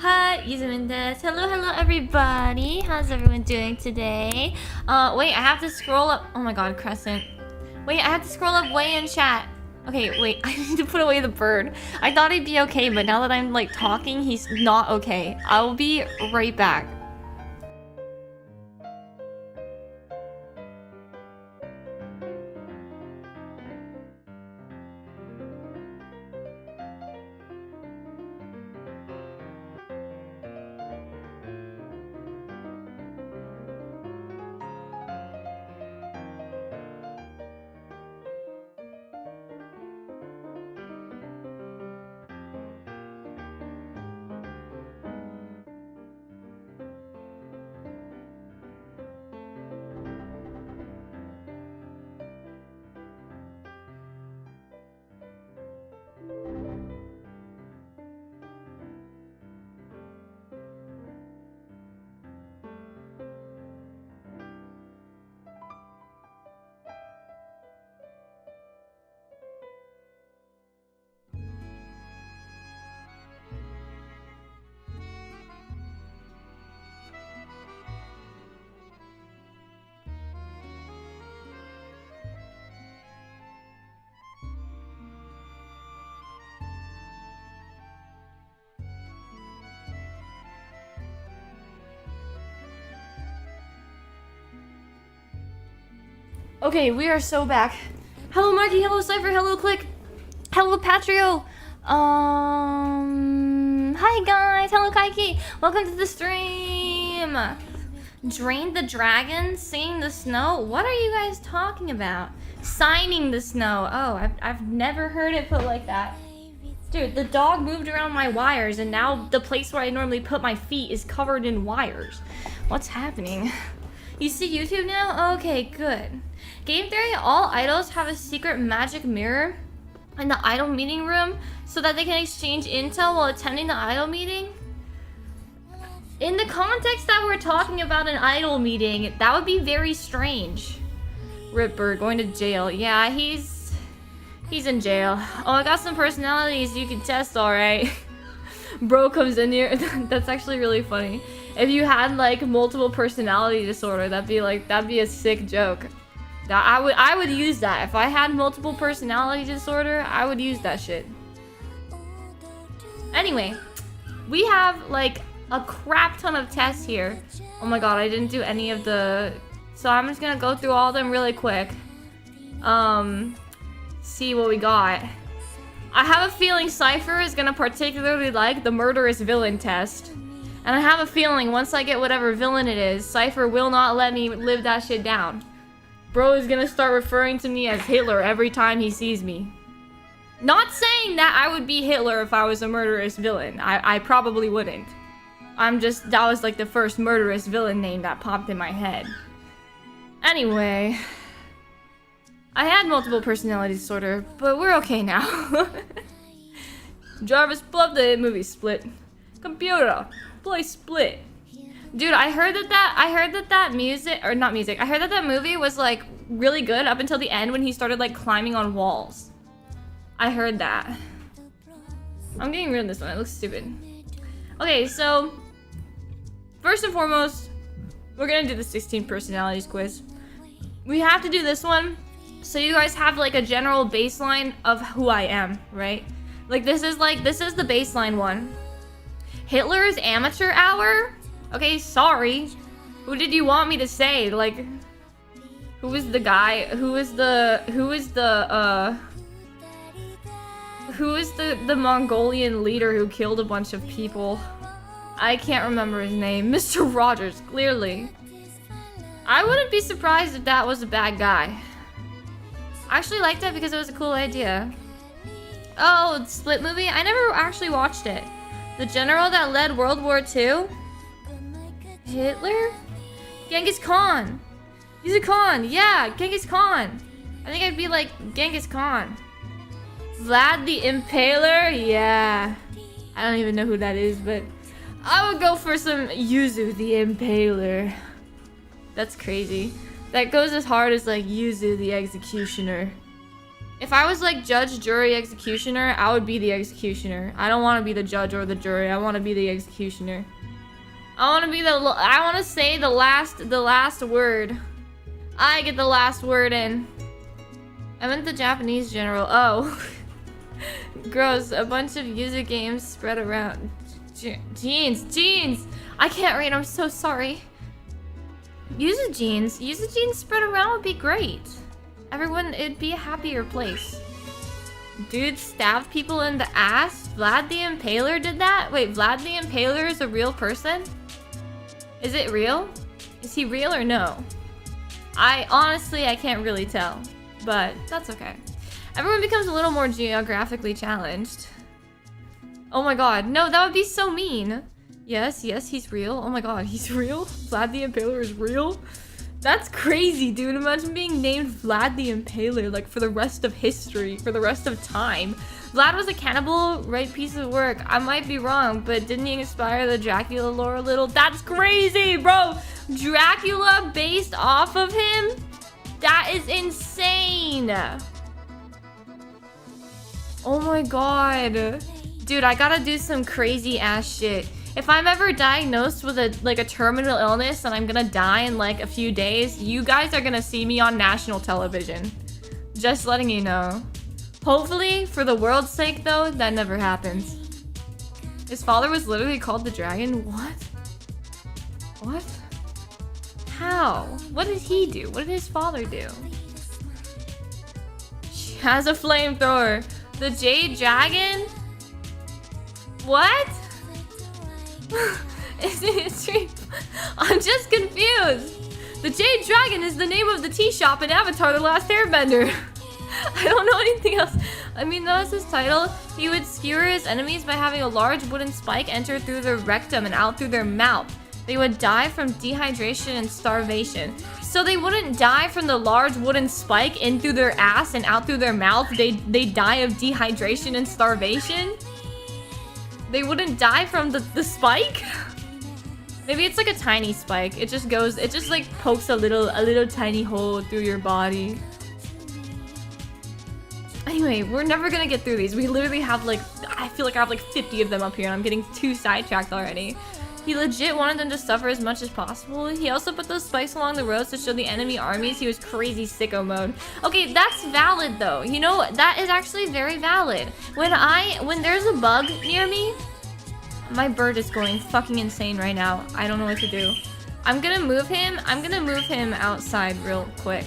Hi, Yuzumindes. Hello everybody. How's everyone doing today? Wait, I have to scroll up. Oh my god, Crescent. Wait, I have to scroll up way in chat. Okay, wait, I need to put away the bird. I thought he'd be okay, but now that I'm like talking, he's not okay. I will be right back. Okay, we are so back. Hello Marky, hello Cypher, hello Click, hello Patrio. Hi guys, hello Kaiki. Welcome to the stream. Drain the dragon, sing the snow. What are you guys talking about? Signing the snow. Oh, I've never heard it put like that. Dude, the dog moved around my wires and now the place where I normally put my feet is covered in wires. What's happening? You see YouTube now? Okay, good. Game theory, all idols have a secret magic mirror in the idol meeting room so that they can exchange intel while attending the idol meeting. In the context that we're talking about an idol meeting, that would be very strange. Ripper going to jail. Yeah, he's in jail. Oh, I got some personalities you can test, alright. Bro comes in here. That's actually really funny. If you had like multiple personality disorder, that'd be a sick joke. That I would use that. If I had multiple personality disorder, I would use that shit. Anyway, we have like a crap ton of tests here. Oh my god, I didn't do any of the... So I'm just gonna go through all of them really quick. See what we got. I have a feeling Cypher is gonna particularly like the murderous villain test. And I have a feeling once I get whatever villain it is, Cypher will not let me live that shit down. Bro is gonna start referring to me as Hitler every time he sees me. Not saying that I would be Hitler if I was a murderous villain. I probably wouldn't. That was like the first murderous villain name that popped in my head. Anyway. I had multiple personality disorder, but we're okay now. Jarvis, love the movie Split. Computer, play Split. Dude, I heard that music, or not music, I heard that movie was like really good up until the end when he started like climbing on walls. I heard that. I'm getting rid of this one, it looks stupid. Okay, so first and foremost, we're gonna do the 16 personalities quiz. We have to do this one so you guys have like a general baseline of who I am, right? Like this is the baseline one. Hitler's amateur hour? Okay, sorry. Who did you want me to say? Like, who is the guy? Who is the Mongolian leader who killed a bunch of people? I can't remember his name. Mr. Rogers, clearly. I wouldn't be surprised if that was a bad guy. I actually liked it because it was a cool idea. Oh, Split movie? I never actually watched it. The general that led World War II? Hitler? Genghis Khan. He's a Khan. Yeah, Genghis Khan. I think I'd be like Genghis Khan. Vlad the Impaler? Yeah. I don't even know who that is, but I would go for some Yuzu the Impaler. That's crazy. That goes as hard as like Yuzu the Executioner. If I was like judge, jury, executioner, I would be the executioner. I don't want to be the judge or the jury. I want to be the executioner. I want to be I want to say the last word. I get the last word in. I meant the Japanese general. Oh. Gross. A bunch of user games spread around. Jeans. I can't read. I'm so sorry. User jeans spread around would be great. Everyone, it'd be a happier place. Dude stabbed people in the ass? Vlad the Impaler did that? Wait, Vlad the Impaler is a real person? Is it real? Is he real or no? Honestly, I can't really tell. But that's okay. Everyone becomes a little more geographically challenged. Oh my god, no, that would be so mean. Yes, he's real. Oh my god, he's real? Vlad the Impaler is real? That's crazy, dude. Imagine being named Vlad the Impaler, like, for the rest of history, for the rest of time. Vlad was a cannibal, right piece of work. I might be wrong, but didn't he inspire the Dracula lore a little? That's crazy, bro! Dracula based off of him? That is insane! Oh my god. Dude, I gotta do some crazy ass shit. If I'm ever diagnosed with a terminal illness and I'm gonna die in like a few days, you guys are gonna see me on national television. Just letting you know. Hopefully, for the world's sake though, that never happens. His father was literally called the dragon? What? What? How? What did he do? What did his father do? She has a flamethrower. The Jade Dragon? What? Is it a stream? I'm just confused. The Jade Dragon is the name of the tea shop in Avatar: The Last Airbender. I don't know anything else. I mean, that was his title. He would skewer his enemies by having a large wooden spike enter through their rectum and out through their mouth. They would die from dehydration and starvation. So they wouldn't die from the large wooden spike in through their ass and out through their mouth. They die of dehydration and starvation? They wouldn't die from the spike? Maybe it's like a tiny spike. It just like pokes a little tiny hole through your body. Anyway, we're never gonna get through these. We literally have like, I feel like I have like 50 of them up here and I'm getting too sidetracked already. He legit wanted them to suffer as much as possible. He also put those spikes along the roads to show the enemy armies he was crazy sicko mode. Okay, that's valid though. You know, that is actually very valid. When there's a bug near me, my bird is going fucking insane right now. I don't know what to do. I'm gonna move him outside real quick.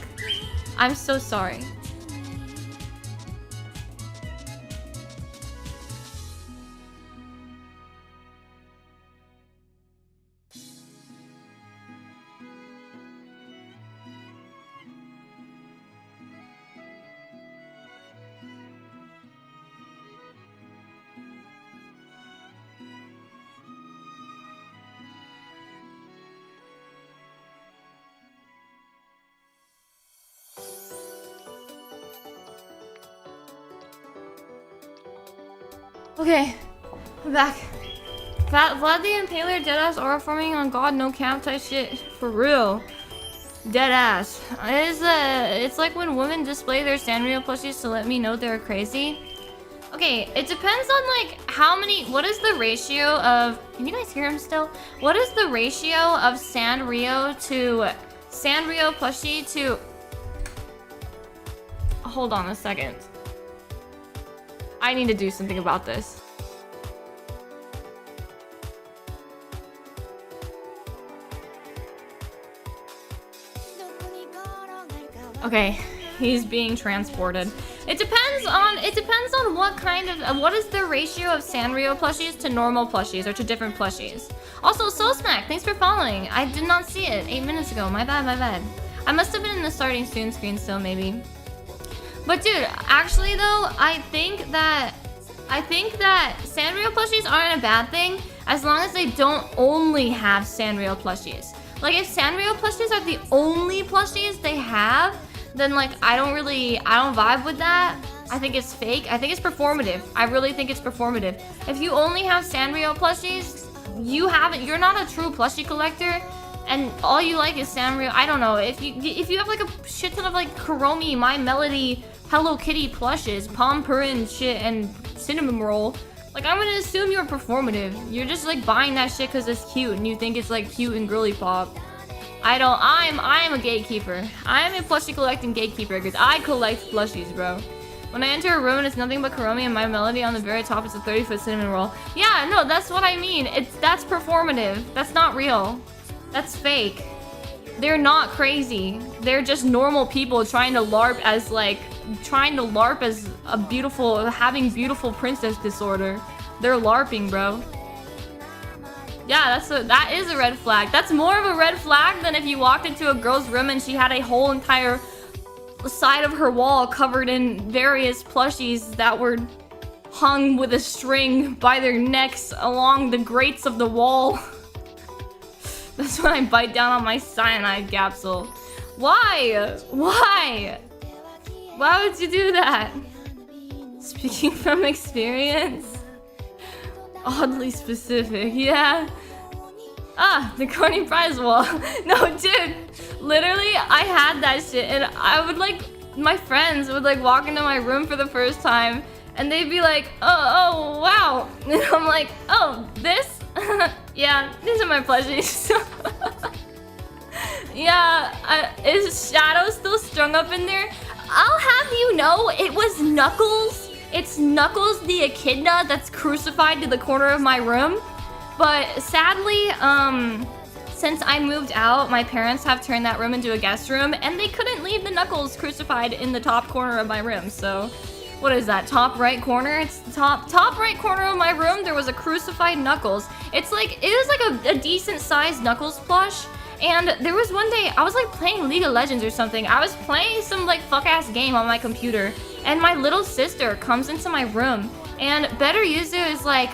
I'm so sorry. Okay, I'm back. Vlad the Impaler, deadass aura forming on God, no camp type shit. For real. Deadass. It's like when women display their Sanrio plushies to let me know they're crazy. Okay, it depends on like how many, what is the ratio of, can you guys hear him still? What is the ratio of Sanrio plushie to, hold on a second. I need to do something about this. Okay, he's being transported. It depends on what kind of, what is the ratio of Sanrio plushies to normal plushies or to different plushies. Also, Soul Smack, thanks for following. I did not see it 8 minutes ago. My bad. I must have been in the starting soon screen still, maybe. But dude, actually though, I think that Sanrio plushies aren't a bad thing as long as they don't only have Sanrio plushies. Like if Sanrio plushies are the only plushies they have, then like I don't vibe with that. I think it's fake. I think it's performative. I really think it's performative. If you only have Sanrio plushies, you're not a true plushie collector. And all you like is Sanrio. I don't know. If you have like a shit ton of like Kuromi, My Melody, Hello Kitty plushes, Pompurin shit, and cinnamon roll. Like, I'm gonna assume you're performative. You're just like buying that shit because it's cute and you think it's like cute and girly pop. I'm a gatekeeper. I am a plushie collecting gatekeeper because I collect plushies, bro. When I enter a room and it's nothing but Kuromi and my melody on the very top is a 30-foot cinnamon roll. Yeah, no, that's what I mean. That's performative. That's not real. That's fake. They're not crazy. They're just normal people trying to LARP as a having beautiful princess disorder. They're LARPing, bro. Yeah, that is a red flag. That's more of a red flag than if you walked into a girl's room and she had a whole entire side of her wall covered in various plushies that were hung with a string by their necks along the grates of the wall. That's when I bite down on my cyanide capsule. Why? Why? Why would you do that? Speaking from experience? Oddly specific, yeah. Ah, the corny prize wall. No, dude. Literally, I had that shit and I would like, my friends would like walk into my room for the first time and they'd be like, oh, wow. And I'm like, oh, this? Yeah, these are my plushies. Yeah, is Shadow still strung up in there? I'll have you know, it was Knuckles. It's Knuckles the Echidna that's crucified to the corner of my room. But sadly, since I moved out, my parents have turned that room into a guest room, and they couldn't leave the Knuckles crucified in the top corner of my room. So, what is that? Top right corner? It's the top right corner of my room. There was a crucified Knuckles. It was like a decent sized Knuckles plush. And there was one day, I was like playing League of Legends or something. I was playing some like fuck ass game on my computer. And my little sister comes into my room. And Better Yuzu is like,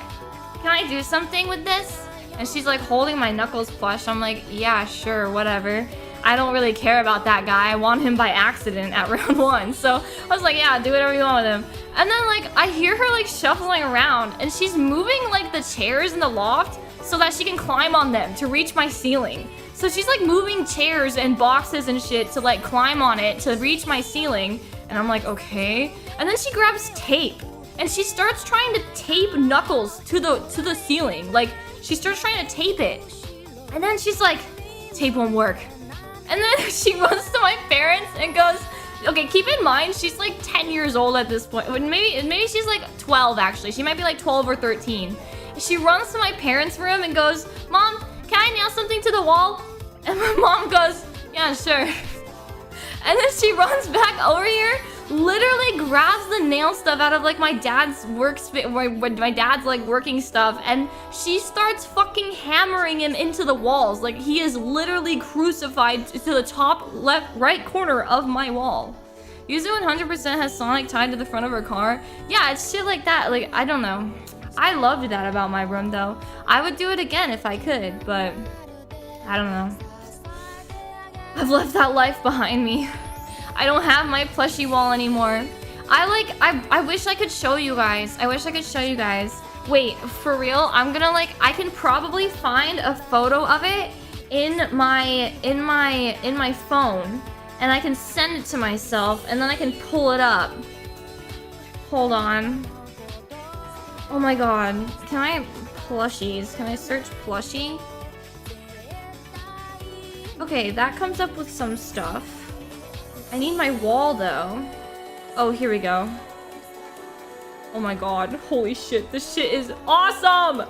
can I do something with this? And she's like holding my Knuckles plush. I'm like, yeah, sure, whatever. I don't really care about that guy. I won him by accident at round 1. So I was like, yeah, do whatever you want with him. And then like, I hear her like shuffling around. And she's moving like the chairs in the loft so that she can climb on them to reach my ceiling. So she's like moving chairs and boxes and shit to like climb on it to reach my ceiling. And I'm like, okay. And then she grabs tape and she starts trying to tape Knuckles to the ceiling. Like she starts trying to tape it. And then she's like, tape won't work. And then she runs to my parents and goes, okay, keep in mind, she's like 10 years old at this point. Maybe she's like 12 actually. She might be like 12 or 13. She runs to my parents' room and goes, Mom, can I nail something to the wall? And my mom goes, yeah, sure. And then she runs back over here, literally grabs the nail stuff out of like my dad's workspace, my dad's like working stuff, and she starts fucking hammering him into the walls. Like he is literally crucified to the top right corner of my wall. Yuzu 100% has Sonic tied to the front of her car. Yeah, it's shit like that. Like, I don't know. I loved that about my room though. I would do it again if I could, but I don't know. I've left that life behind me. I don't have my plushie wall anymore. I wish I could show you guys. I wish I could show you guys. Wait, for real? I'm gonna like, I can probably find a photo of it in my phone, and I can send it to myself, and then I can pull it up. Hold on. Oh my god. Can I plushies? Can I search plushie? Okay, that comes up with some stuff. I need my wall though. Oh, here we go. Oh my god. Holy shit. This shit is awesome!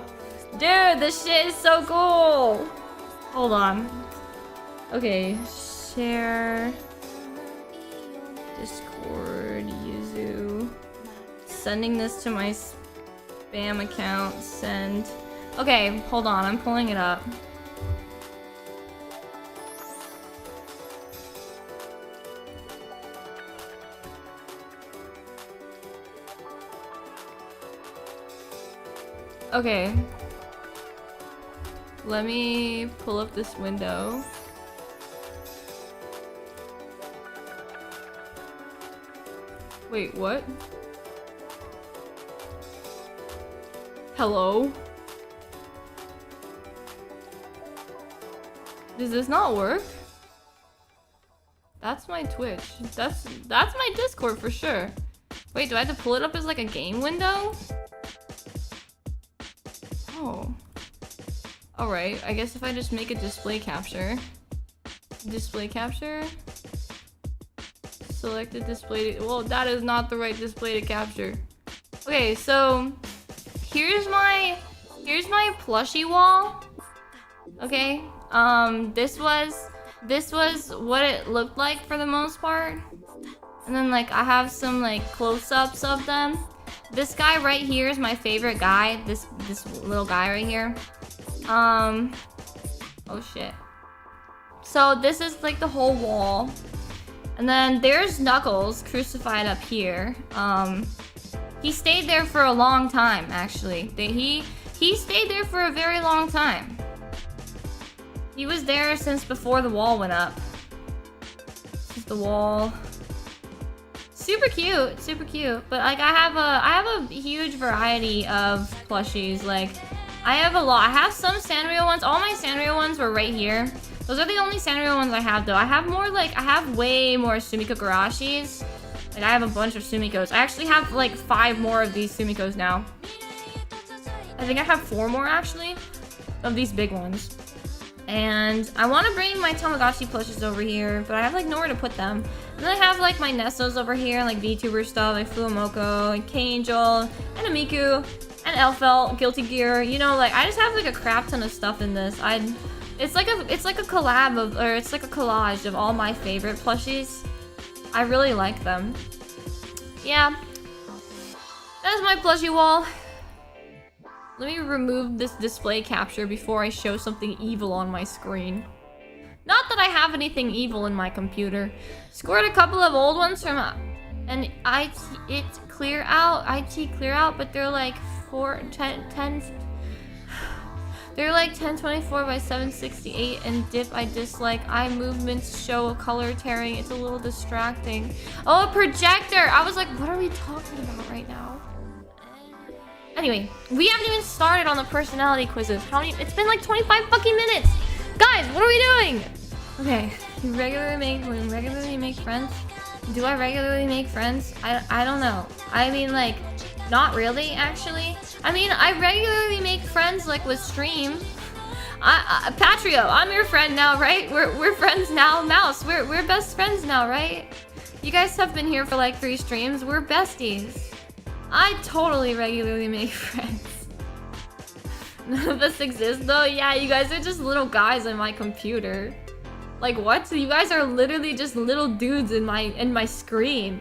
Dude, this shit is so cool! Hold on. Okay, share. Discord, Yuzu. Sending this to my spam account. Send. Okay, hold on. I'm pulling it up. Okay. Let me pull up this window. Wait, what? Hello? Does this not work? That's my Twitch. That's my Discord for sure. Wait, do I have to pull it up as like a game window? Oh. Alright, I guess if I just make a display capture. Display capture? Selected display. Well, that is not the right display to capture. Okay, so here's my plushie wall. Okay. This was what it looked like for the most part. And then like I have some like close-ups of them. This guy right here is my favorite guy. This little guy right here. Oh shit. So this is like the whole wall. And then there's Knuckles crucified up here. He stayed there for a long time, actually. He stayed there for a very long time. He was there since before the wall went up. This is the wall. Super cute, super cute. But like I have a huge variety of plushies. Like I have a lot. I have some Sanrio ones. All my Sanrio ones were right here. Those are the only Sanrio ones I have though. I have way more Sumiko Garashis. Like I have a bunch of Sumikos. I actually have like 5 more of these Sumikos now. I think I have 4 more actually of these big ones. And I want to bring my Tamagotchi plushies over here, but I have like nowhere to put them. And then I have like my Nessos over here, like VTuber stuff, like Fuamoko, and K-Angel, and Amiku, and Elfelt, Guilty Gear. You know, like I just have like a crap ton of stuff in this. It's like a collab of, or it's like a collage of all my favorite plushies. I really like them. Yeah, that's my plushie wall. Let me remove this display capture before I show something evil on my screen. Not that I have anything evil in my computer. Scored a couple of old ones from an IT clear out, but they're like 10. They're like 1024 by 768, and dip I dislike. Eye movements show a color tearing. It's a little distracting. Oh, a projector! I was like, what are we talking about right now? Anyway, we haven't even started on the personality quizzes. It's been like 25 fucking minutes! Guys, what are we doing? Okay, you regularly make friends? Do I regularly make friends? I don't know. I mean, like, not really, actually. I mean, I regularly make friends, like, with stream. Patrio, I'm your friend now, right? We're friends now. Mouse, we're best friends now, right? You guys have been here for, like, 3 streams. We're besties. I totally regularly make friends. None of us exist, though. Yeah, you guys are just little guys on my computer. Like, what? You guys are literally just little dudes in my screen.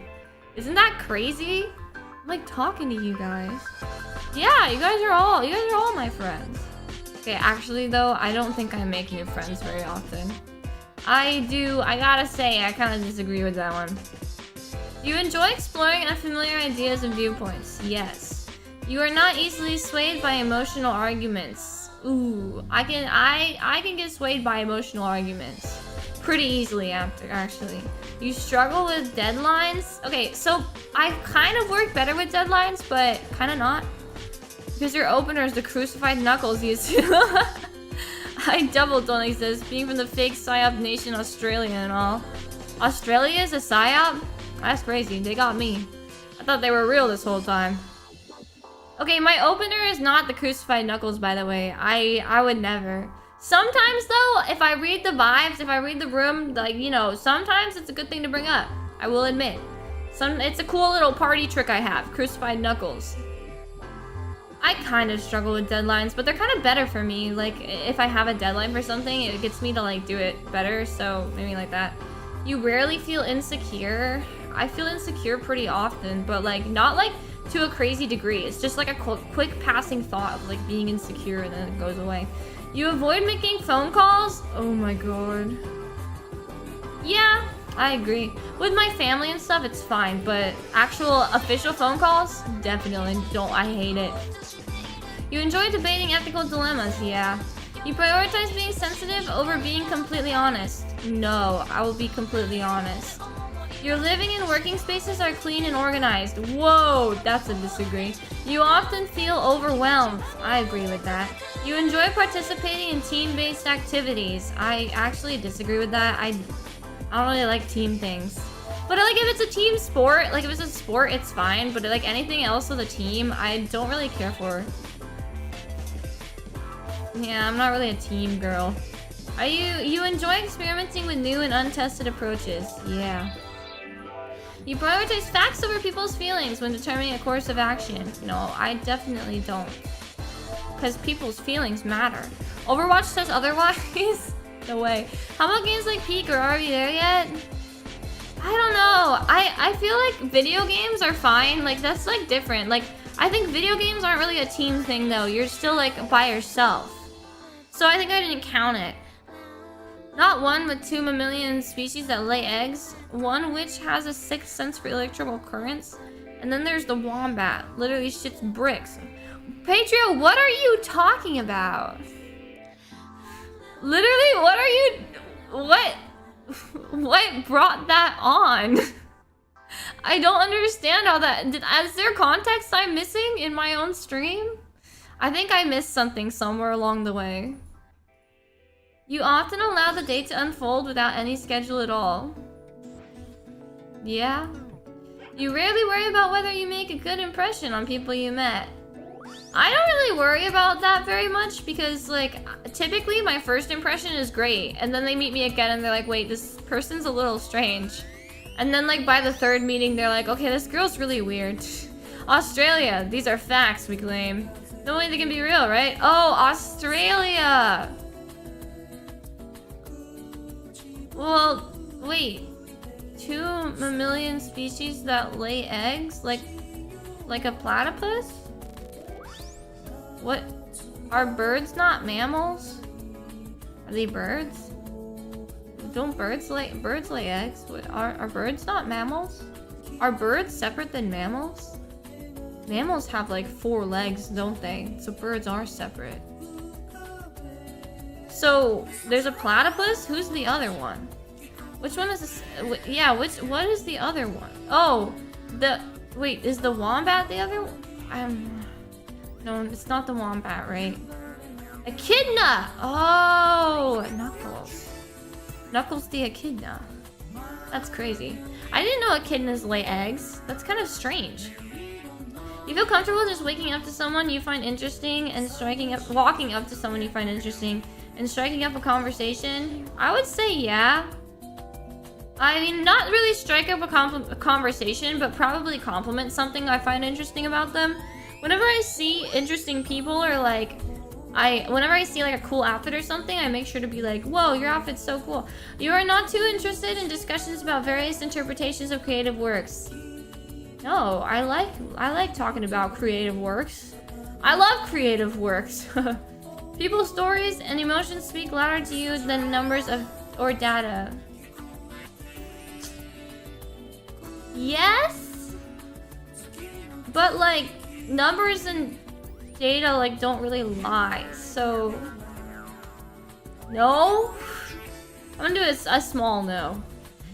Isn't that crazy? I'm like talking to you guys. Yeah, you guys are all my friends. Okay, actually though, I don't think I make new friends very often. I gotta say, I kind of disagree with that one. You enjoy exploring unfamiliar ideas and viewpoints. Yes. You are not easily swayed by emotional arguments. Ooh, I can get swayed by emotional arguments pretty easily actually. You struggle with deadlines. Okay, so I kind of work better with deadlines, but kind of not. Because your opener is the crucified Knuckles used to. I double don't exist, being from the fake PSYOP nation Australia and all. Australia is a PSYOP? That's crazy, they got me. I thought they were real this whole time. Okay, my opener is not the crucified Knuckles, by the way. I would never. Sometimes though, if I read the vibes, if I read the room, like, you know, sometimes it's a good thing to bring up. I will admit. It's a cool little party trick I have. Crucified Knuckles. I kind of struggle with deadlines, but they're kind of better for me. Like, if I have a deadline for something, it gets me to, like, do it better, so maybe like that. You rarely feel insecure. I feel insecure pretty often, but, like, not, like, to a crazy degree. It's just, like, a quick passing thought of, like, being insecure and then it goes away. You avoid making phone calls? Oh my god. Yeah, I agree. With my family and stuff, it's fine, but actual official phone calls? Definitely don't. I hate it. You enjoy debating ethical dilemmas? Yeah. You prioritize being sensitive over being completely honest? No, I will be completely honest. Your living and working spaces are clean and organized. Whoa, that's a disagree. You often feel overwhelmed. I agree with that. You enjoy participating in team-based activities. I actually disagree with that. I don't really like team things. But like if it's a team sport, like if it's a sport, it's fine. But like anything else with a team, I don't really care for. Yeah, I'm not really a team girl. Are you enjoy experimenting with new and untested approaches? Yeah. You prioritize facts over people's feelings when determining a course of action. No, I definitely don't. Because people's feelings matter. Overwatch says otherwise? No way. How about games like Peak, or are we there yet? I don't know. I feel like video games are fine. Like, that's like different. Like, I think video games aren't really a team thing though. You're still like by yourself. So I think I didn't count it. Not one but 2 mammalian species that lay eggs. One which has a sixth sense for electrical currents. And then there's the wombat. Literally shits bricks. Patrio, what are you talking about? Literally, what are you... What brought that on? I don't understand how that... Is there context I'm missing in my own stream? I think I missed something somewhere along the way. You often allow the day to unfold without any schedule at all. Yeah. You rarely worry about whether you make a good impression on people you met. I don't really worry about that very much because, like, typically my first impression is great. And then they meet me again and they're like, wait, this person's a little strange. And then, like, by the third meeting, they're like, okay, this girl's really weird. Australia, these are facts, we claim. No way they can be real, right? Oh, Australia! Well, wait. 2 mammalian species that lay eggs? Like a platypus? What? Are birds not mammals? Are they birds? Don't birds lay eggs? What, are birds not mammals? Are birds separate than mammals? Mammals have like 4 legs, don't they? So birds are separate. So there's a platypus? Who's the other one? Which one is this? Yeah, what is the other one? Oh, wait, is the wombat the other one? No, it's not the wombat, right? Echidna! Oh, Knuckles. Knuckles the echidna. That's crazy. I didn't know echidnas lay eggs. That's kind of strange. You feel comfortable just waking up to someone you find interesting and walking up to someone you find interesting and striking up a conversation? I would say yeah. I mean, not really strike up a conversation, but probably compliment something I find interesting about them. Whenever I see interesting people or like, whenever I see like a cool outfit or something, I make sure to be like, whoa, your outfit's so cool. You are not too interested in discussions about various interpretations of creative works. No, I like talking about creative works. I love creative works. People's stories and emotions speak louder to you than numbers or data. Yes? But like, numbers and data like don't really lie, so no. I'm gonna do a small no.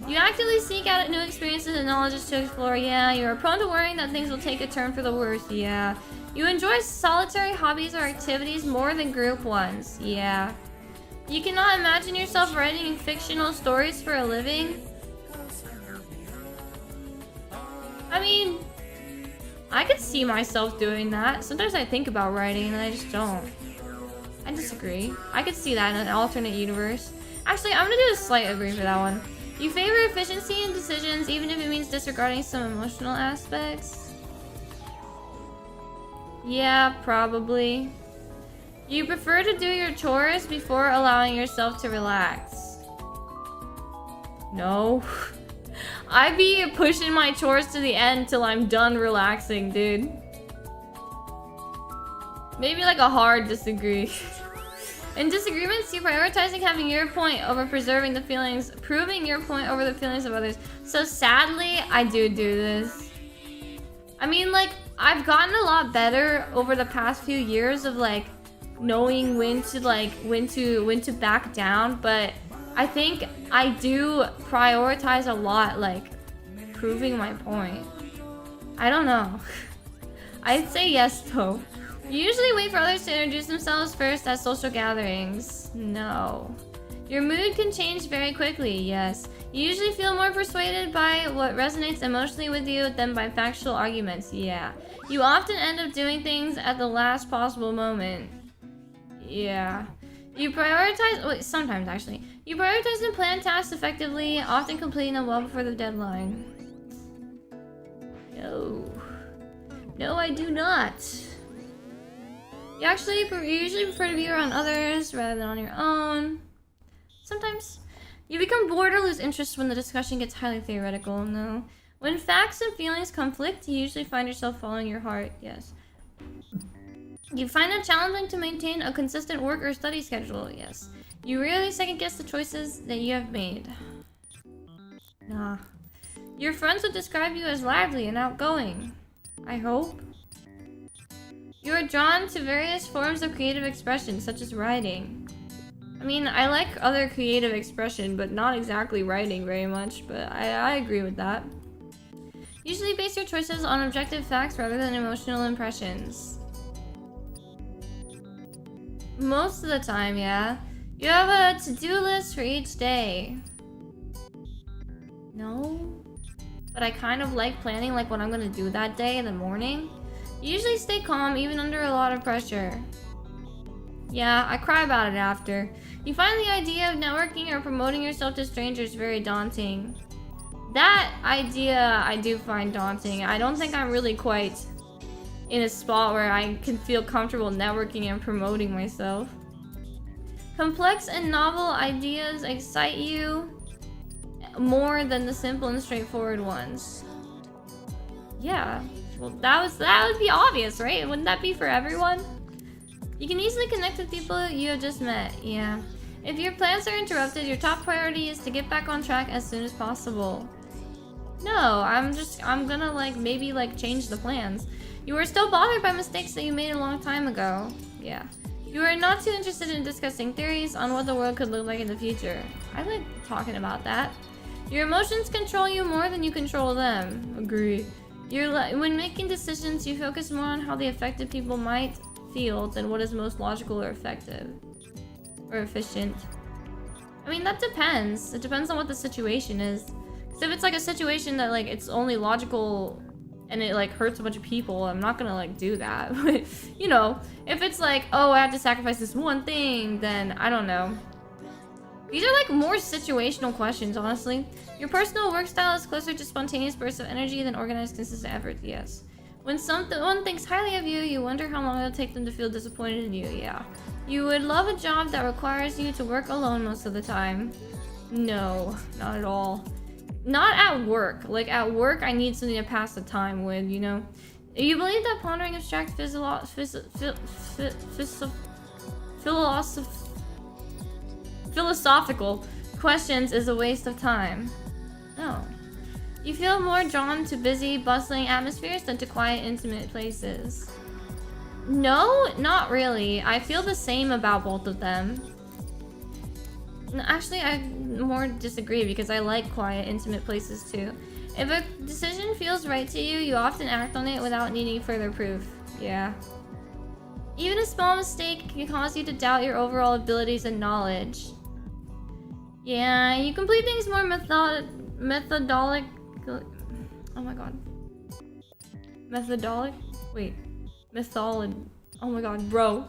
You actively seek out new experiences and knowledges to explore. Yeah, you are prone to worrying that things will take a turn for the worse. Yeah. You enjoy solitary hobbies or activities more than group ones. Yeah. You cannot imagine yourself writing fictional stories for a living. I mean, I could see myself doing that. Sometimes I think about writing and I just don't. I disagree. I could see that in an alternate universe. Actually, I'm gonna do a slight agree for that one. You favor efficiency in decisions even if it means disregarding some emotional aspects. Yeah, probably. You prefer to do your chores before allowing yourself to relax. No. I be pushing my chores to the end till I'm done relaxing, dude. Maybe like a hard disagree. In disagreements, you prioritizing having your point over proving your point over the feelings of others. So sadly, I do this. I mean, like, I've gotten a lot better over the past few years of like knowing when to back down, but I think I do prioritize a lot, like, proving my point. I don't know. I'd say yes, though. You usually wait for others to introduce themselves first at social gatherings. No. Your mood can change very quickly, yes. You usually feel more persuaded by what resonates emotionally with you than by factual arguments. Yeah. You often end up doing things at the last possible moment. Yeah. You prioritize... Wait, sometimes, actually. You prioritize and plan tasks effectively, often completing them well before the deadline. No. No, I do not. You usually prefer to be around others rather than on your own. Sometimes. You become bored or lose interest when the discussion gets highly theoretical. No. When facts and feelings conflict, you usually find yourself following your heart. Yes. You find it challenging to maintain a consistent work or study schedule. Yes. You rarely second guess the choices that you have made. Nah. Your friends would describe you as lively and outgoing. I hope. You are drawn to various forms of creative expression, such as writing. I mean, I like other creative expression, but not exactly writing very much, but I agree with that. Usually base your choices on objective facts rather than emotional impressions. Most of the time, yeah. You have a to-do list for each day. No? But I kind of like planning like what I'm gonna do that day in the morning. You usually stay calm even under a lot of pressure. Yeah, I cry about it after. You find the idea of networking or promoting yourself to strangers very daunting. That idea I do find daunting. I don't think I'm really quite in a spot where I can feel comfortable networking and promoting myself. Complex and novel ideas excite you more than the simple and straightforward ones. Yeah, well that would be obvious, right? Wouldn't that be for everyone? You can easily connect with people you have just met, yeah. If your plans are interrupted, your top priority is to get back on track as soon as possible. No, I'm gonna maybe change the plans. You are still bothered by mistakes that you made a long time ago. Yeah. You are not too interested in discussing theories on what the world could look like in the future. I like talking about that. Your emotions control you more than you control them. Agree. When making decisions, you focus more on how the affected people might feel than what is most logical or effective. Or efficient. I mean, that depends. It depends on what the situation is. Because if it's a situation that it's only logical and it hurts a bunch of people, I'm not gonna do that. But you know, if it's oh, I have to sacrifice this one thing, then I don't know. These are more situational questions, honestly. Your personal work style is closer to spontaneous bursts of energy than organized, consistent effort. Yes. When someone thinks highly of you, you wonder how long it'll take them to feel disappointed in you. Yeah. You would love a job that requires you to work alone most of the time. No, not at all. Not at work. At work, I need something to pass the time with, you know? You believe that pondering abstract philosophical questions is a waste of time. No. You feel more drawn to busy, bustling atmospheres than to quiet, intimate places. No, not really. I feel the same about both of them. Actually, I more disagree because I like quiet, intimate places too. If a decision feels right to you, you often act on it without needing further proof. Yeah. Even a small mistake can cause you to doubt your overall abilities and knowledge. Yeah, you complete things more methodolic. Oh my god. Methodolic? Wait. Oh my god, bro.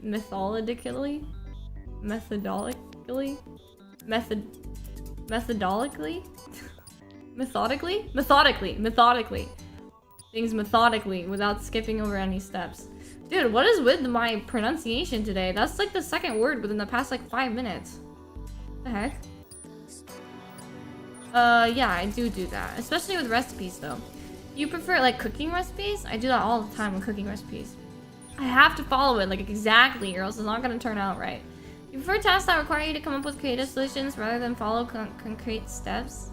Methodically? Methodologically? Methodically? Methodically. Things methodically without skipping over any steps. Dude, what is with my pronunciation today? That's the second word within the past 5 minutes. What the heck? Yeah, I do that. Especially with recipes, though. You prefer, cooking recipes? I do that all the time with cooking recipes. I have to follow it, exactly, or else it's not gonna turn out right. You prefer tasks that require you to come up with creative solutions rather than follow concrete steps?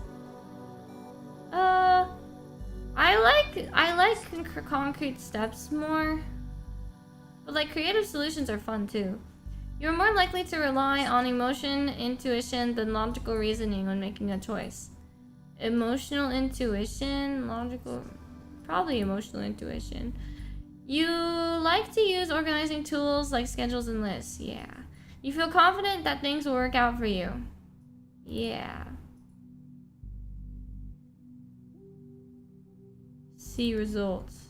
I like concrete steps more. But, creative solutions are fun, too. You're more likely to rely on emotion, intuition, than logical reasoning when making a choice. Emotional intuition? Logical... Probably emotional intuition. You like to use organizing tools like schedules and lists. Yeah. You feel confident that things will work out for you. Yeah. See results.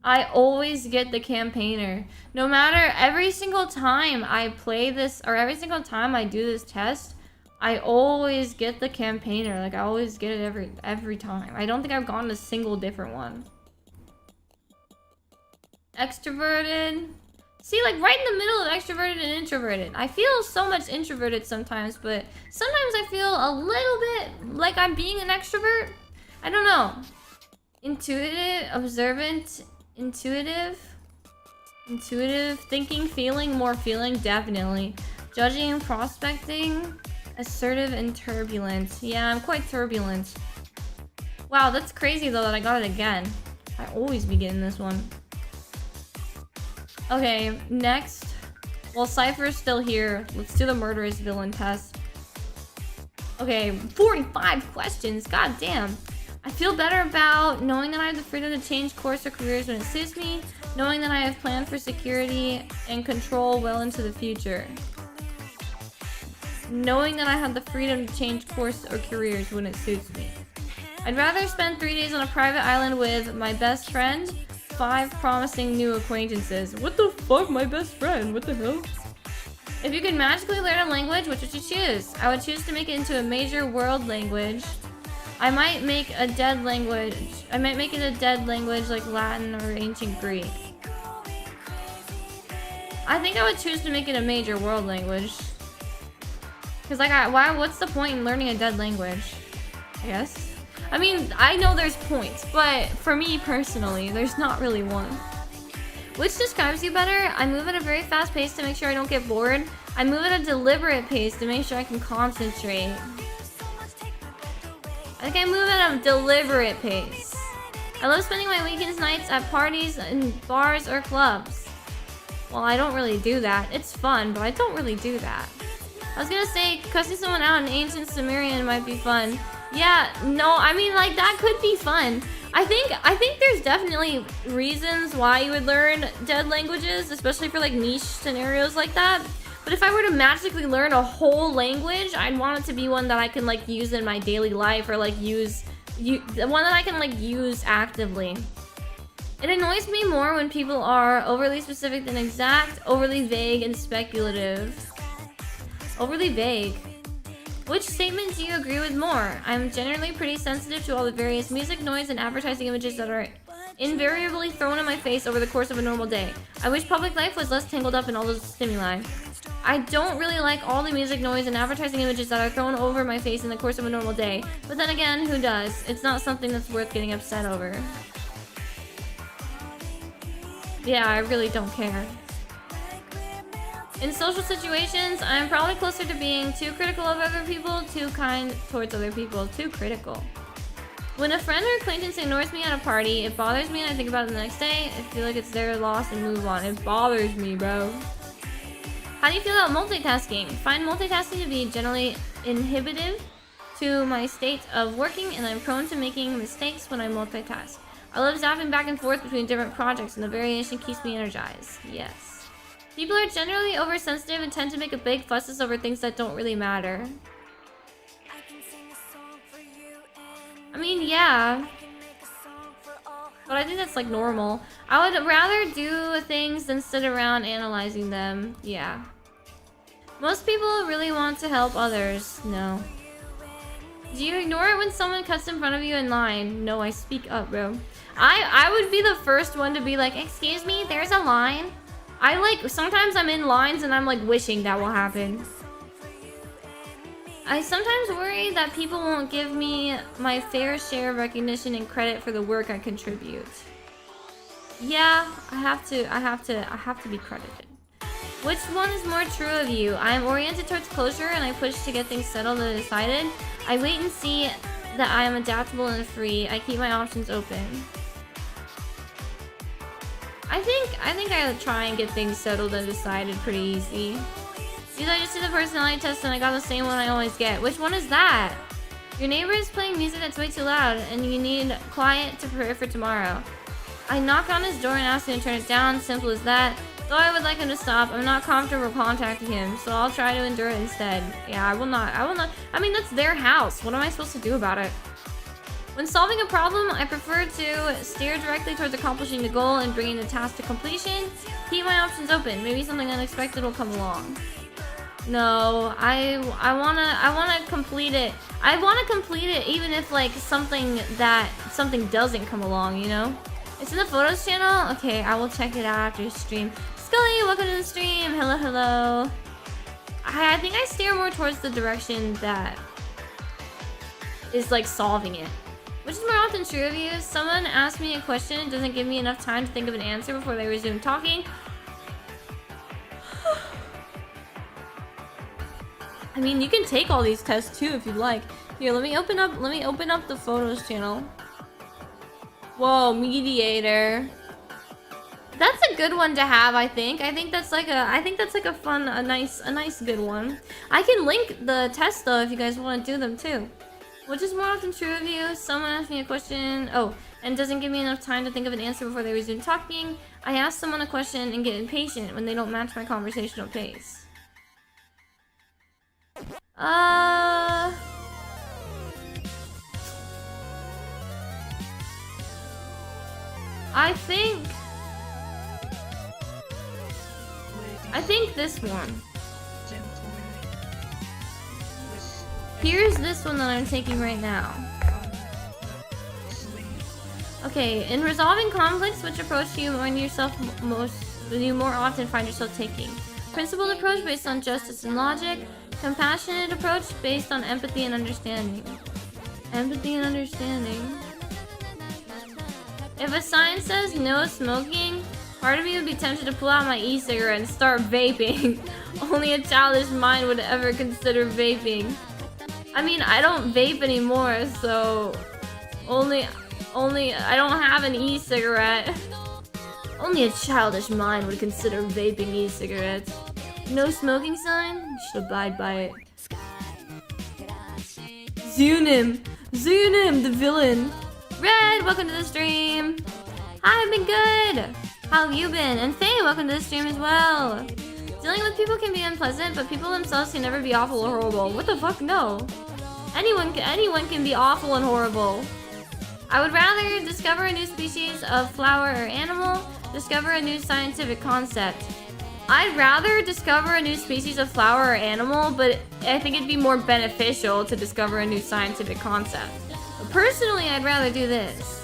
I always get the campaigner. No matter, every single time I play this, or every single time I do this test, I always get the campaigner. Like, I always get it every time. I don't think I've gotten a single different one. Extroverted. See, like, right in the middle of extroverted and introverted. I feel so much introverted sometimes, but sometimes I feel a little bit like I'm being an extrovert. I don't know. Intuitive, observant, intuitive, thinking, feeling, more feeling, definitely. Judging, prospecting, assertive, and turbulent. Yeah, I'm quite turbulent. Wow, that's crazy though that I got it again. I always be getting this one. Okay, next. Well, Cypher's still here. Let's do the murderous villain test. Okay, 45 questions. God damn. I feel better about knowing that I have the freedom to change course or careers when it suits me, knowing that I have planned for security and control well into the future. Knowing that I have the freedom to change course or careers when it suits me. I'd rather spend 3 days on a private island with my best friend, 5 promising new acquaintances. What the fuck, my best friend? What the hell? If you could magically learn a language, which would you choose? I would choose to make it into a major world language. I might make a dead language. I might make it a dead language like Latin or ancient Greek. I think I would choose to make it a major world language. Cause like, what's the point in learning a dead language? I guess. I mean, I know there's points, but for me personally, there's not really one. Which describes you better? I move at a very fast pace to make sure I don't get bored. I move at a deliberate pace to make sure I can concentrate. I think I move at a deliberate pace. I love spending my weekends nights at parties in bars or clubs. Well, I don't really do that. It's fun, but I don't really do that. I was gonna say, cussing someone out in ancient Sumerian might be fun. Yeah, no, I mean, like, that could be fun. I think there's definitely reasons why you would learn dead languages, especially for, like, niche scenarios like that. But if I were to magically learn a whole language, I'd want it to be one that I can, like, use in my daily life, or, like, one that I can, like, use actively. It annoys me more when people are overly specific than exact, overly vague, and speculative. Overly vague. Which statement do you agree with more? I'm generally pretty sensitive to all the various music, noise, and advertising images that are invariably thrown in my face over the course of a normal day. I wish public life was less tangled up in all those stimuli. I don't really like all the music, noise, and advertising images that are thrown over my face in the course of a normal day. But then again, who does? It's not something that's worth getting upset over. Yeah, I really don't care. In social situations, I'm probably closer to being too critical of other people, too kind towards other people, too critical. When a friend or acquaintance ignores me at a party, it bothers me and I think about it the next day. I feel like it's their loss and move on. It bothers me, bro. How do you feel about multitasking? Find multitasking to be generally inhibitive to my state of working, and I'm prone to making mistakes when I multitask. I love zapping back and forth between different projects, and the variation keeps me energized. Yes. People are generally oversensitive and tend to make a big fusses over things that don't really matter. I mean, yeah. But I think that's like normal. I would rather do things than sit around analyzing them. Yeah. Most people really want to help others. No. Do you ignore it when someone cuts in front of you in line? No, I speak up, bro. I would be the first one to be like, excuse me, there's a line. Sometimes I'm in lines and I'm like wishing that will happen. I sometimes worry that people won't give me my fair share of recognition and credit for the work I contribute. Yeah, I have to be credited. Which one is more true of you? I am oriented towards closure and I push to get things settled and decided. I wait and see that I am adaptable and free. I keep my options open. I think I would try and get things settled and decided pretty easy. Because I just did the personality test and I got the same one I always get. Which one is that? Your neighbor is playing music that's way too loud and you need quiet to prepare for tomorrow. I knock on his door and ask him to turn it down. Simple as that. Though I would like him to stop, I'm not comfortable contacting him, so I'll try to endure it instead. Yeah, I will not. I mean, that's their house. What am I supposed to do about it? When solving a problem, I prefer to steer directly towards accomplishing the goal and bringing the task to completion. Keep my options open. Maybe something unexpected will come along. No, I wanna complete it. I wanna complete it even if like something doesn't come along, you know? It's in the photos channel? Okay, I will check it out after stream. Scully, welcome to the stream. Hello, hello. I think I steer more towards the direction that is like solving it. Which is more often true of you? Someone asks me a question and doesn't give me enough time to think of an answer before they resume talking. I mean, you can take all these tests too if you'd like. Here, let me open up the photos channel. Whoa, mediator. That's a good one to have, I think. I think that's like a fun, a nice good one. I can link the tests though if you guys want to do them too. Which is more often true of you? Someone asked me a question, and doesn't give me enough time to think of an answer before they resume talking. I ask someone a question and get impatient when they don't match my conversational pace. I think this one. Here's this one that I'm taking right now. Okay, in resolving conflicts, which approach do you more often find yourself taking? Principled approach based on justice and logic. Compassionate approach based on empathy and understanding. Empathy and understanding. If a sign says no smoking, part of me would be tempted to pull out my e-cigarette and start vaping. Only a childish mind would ever consider vaping. I mean, I don't vape anymore, so only I don't have an e-cigarette. Only a childish mind would consider vaping e-cigarettes. No smoking sign? You should abide by it. Zunim, the villain. Red, welcome to the stream. Hi, I've been good. How have you been? And Faye, welcome to the stream as well. Dealing with people can be unpleasant, but people themselves can never be awful or horrible. What the fuck? No. Anyone can be awful and horrible. I would rather discover a new species of flower or animal, discover a new scientific concept. I'd rather discover a new species of flower or animal, but I think it'd be more beneficial to discover a new scientific concept. But personally, I'd rather do this.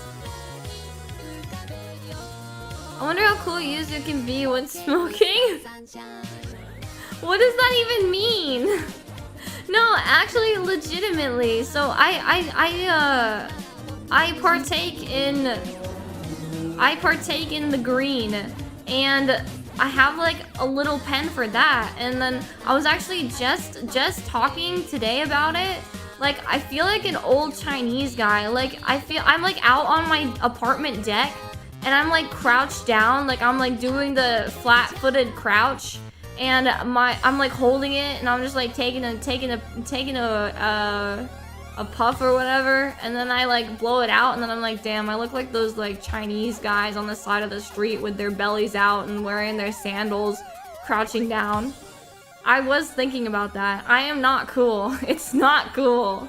I wonder how cool Yuzu can be when smoking. What does that even mean? No, actually, legitimately. So I partake in the green, and I have like a little pen for that. And then I was actually just talking today about it. Like, I feel like an old Chinese guy. Like, I'm like out on my apartment deck, and I'm like crouched down, like I'm like doing the flat-footed crouch, and I'm like holding it, and I'm just like taking a puff or whatever, and then I like blow it out, and then I'm like, damn, I look like those like Chinese guys on the side of the street with their bellies out and wearing their sandals, crouching down. I was thinking about that. I am not cool. It's not cool.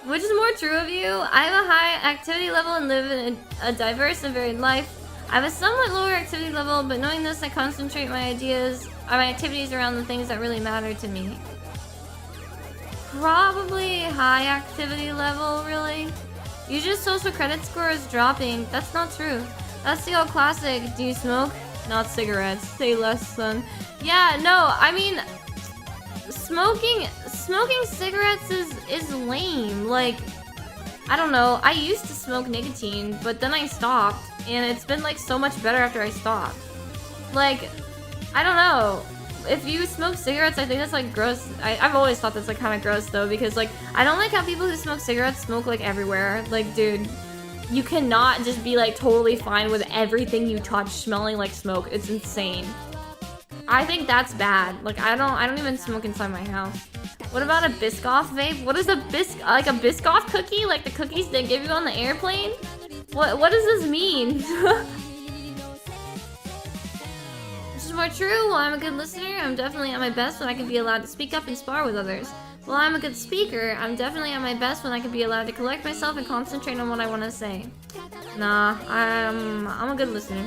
Which is more true of you? I have a high activity level and live in a diverse and varied life. I have a somewhat lower activity level, but knowing this, I concentrate my activities around the things that really matter to me. Probably high activity level, really. Usually social credit score is dropping. That's not true. That's the old classic. Do you smoke? Not cigarettes. Say less, son. Yeah, no, I mean, smoking cigarettes is lame. Like, I don't know. I used to smoke nicotine, but then I stopped, and it's been like so much better after I stopped. Like, I don't know. If you smoke cigarettes, I think that's like gross. I've always thought that's like kind of gross though, because like I don't like how people who smoke cigarettes smoke like everywhere. Like, dude, you cannot just be like totally fine with everything you touch smelling like smoke. It's insane. I think that's bad. Like, I don't even smoke inside my house. What about a Biscoff vape? What is a like a Biscoff cookie? Like the cookies they give you on the airplane? What does this mean? more true. While I'm a good listener, I'm definitely at my best when I can be allowed to speak up and spar with others. While I'm a good speaker, I'm definitely at my best when I can be allowed to collect myself and concentrate on what I want to say. Nah, I'm a good listener.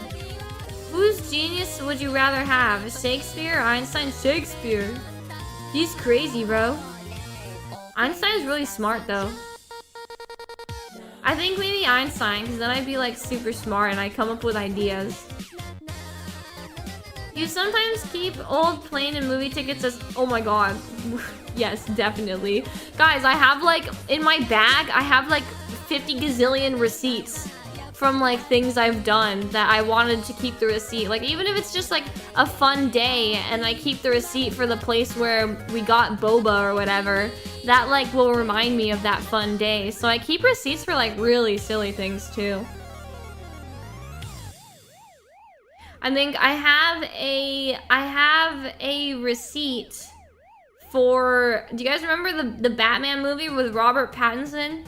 Whose genius would you rather have? Shakespeare or Einstein? Shakespeare. He's crazy, bro. Einstein's really smart, though. I think maybe Einstein, because then I'd be like super smart and I'd come up with ideas. You sometimes keep old plane and movie tickets as... Oh my god. Yes, definitely. Guys, I have like... In my bag, I have like 50 gazillion receipts from like things I've done that I wanted to keep the receipt. Like even if it's just like a fun day and I keep the receipt for the place where we got boba or whatever, that like will remind me of that fun day. So I keep receipts for like really silly things too. I think I have a receipt for... Do you guys remember the Batman movie with Robert Pattinson?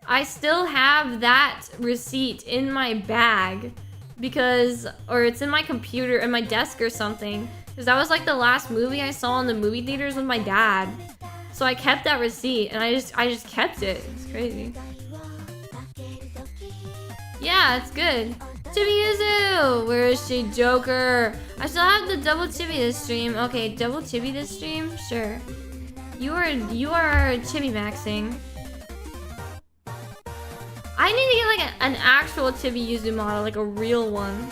I still have that receipt in my bag because... Or it's in my computer, in my desk or something. Because that was like the last movie I saw in the movie theaters with my dad. So I kept that receipt and I just kept it. It's crazy. Yeah, it's good. Chibi Yuzu! Where is she, Joker? I still have the double chibi this stream. Okay, double chibi this stream? Sure. You are chibi maxing. I need to get like an actual Chibi Yuzu model, like a real one.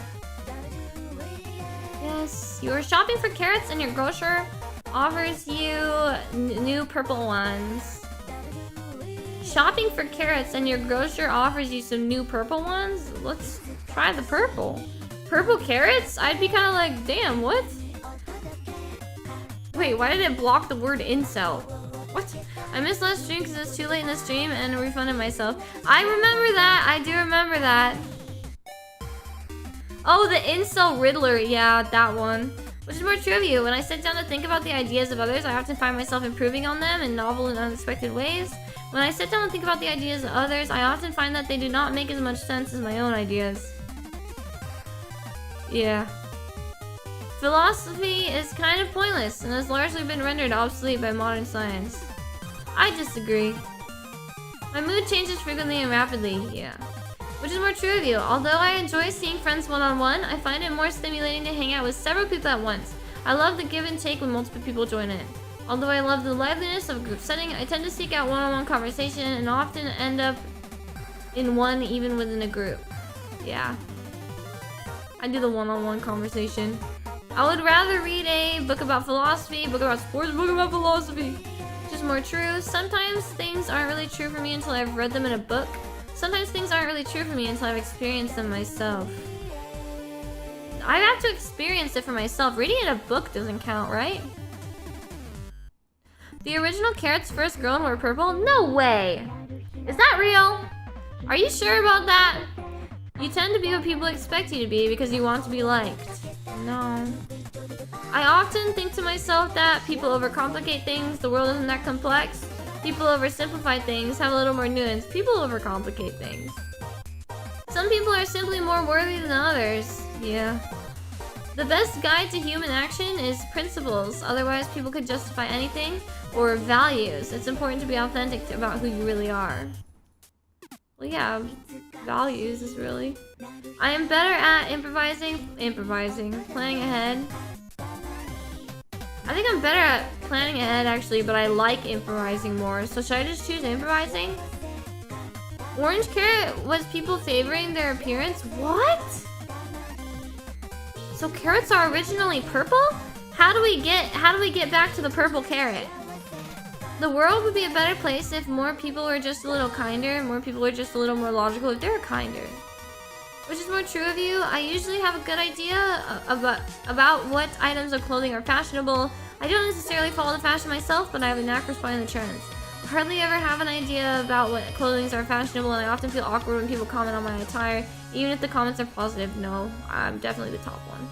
Yes, you are shopping for carrots and your grocer offers you new purple ones. Shopping for carrots and your grocer offers you some new purple ones? Let's try the purple. Purple carrots? I'd be kind of like, damn, what? Wait, why did it block the word incel? What? I missed last stream because it's too late in the stream and refunded myself. I remember that. I do remember that. Oh, the incel Riddler. Yeah, that one. Which is more true of you. When I sit down to think about the ideas of others, I often find myself improving on them in novel and unexpected ways. When I sit down and think about the ideas of others, I often find that they do not make as much sense as my own ideas. Yeah. Philosophy is kind of pointless and has largely been rendered obsolete by modern science. I disagree. My mood changes frequently and rapidly, yeah. Which is more true of you. Although I enjoy seeing friends one-on-one, I find it more stimulating to hang out with several people at once. I love the give and take when multiple people join in. Although I love the liveliness of a group setting, I tend to seek out one-on-one conversation and often end up in one even within a group. Yeah. I do the one-on-one conversation. I would rather read a book about philosophy, book about sports, book about philosophy. Which is more true. Sometimes things aren't really true for me until I've read them in a book. Sometimes things aren't really true for me until I've experienced them myself. I have to experience it for myself. Reading in a book doesn't count, right? The original carrots first grown were purple? No way! Is that real? Are you sure about that? You tend to be what people expect you to be because you want to be liked. No. I often think to myself that people overcomplicate things, the world isn't that complex. People oversimplify things, have a little more nuance. People overcomplicate things. Some people are simply more worthy than others. Yeah. The best guide to human action is principles. Otherwise, people could justify anything. Or values. It's important to be authentic about who you really are. Well, yeah. Values is really... I am better at improvising, planning ahead. I think I'm better at planning ahead actually, but I like improvising more. So should I just choose improvising? Orange carrot was people favoring their appearance? What? So carrots are originally purple? How do we get back to the purple carrot? The world would be a better place if more people were just a little kinder, more people were just a little more logical if they were kinder. Which is more true of you. I usually have a good idea about what items of clothing are fashionable. I don't necessarily follow the fashion myself, but I have a knack for spotting the trends. I hardly ever have an idea about what clothing are fashionable, and I often feel awkward when people comment on my attire, even if the comments are positive. No, I'm definitely the top one.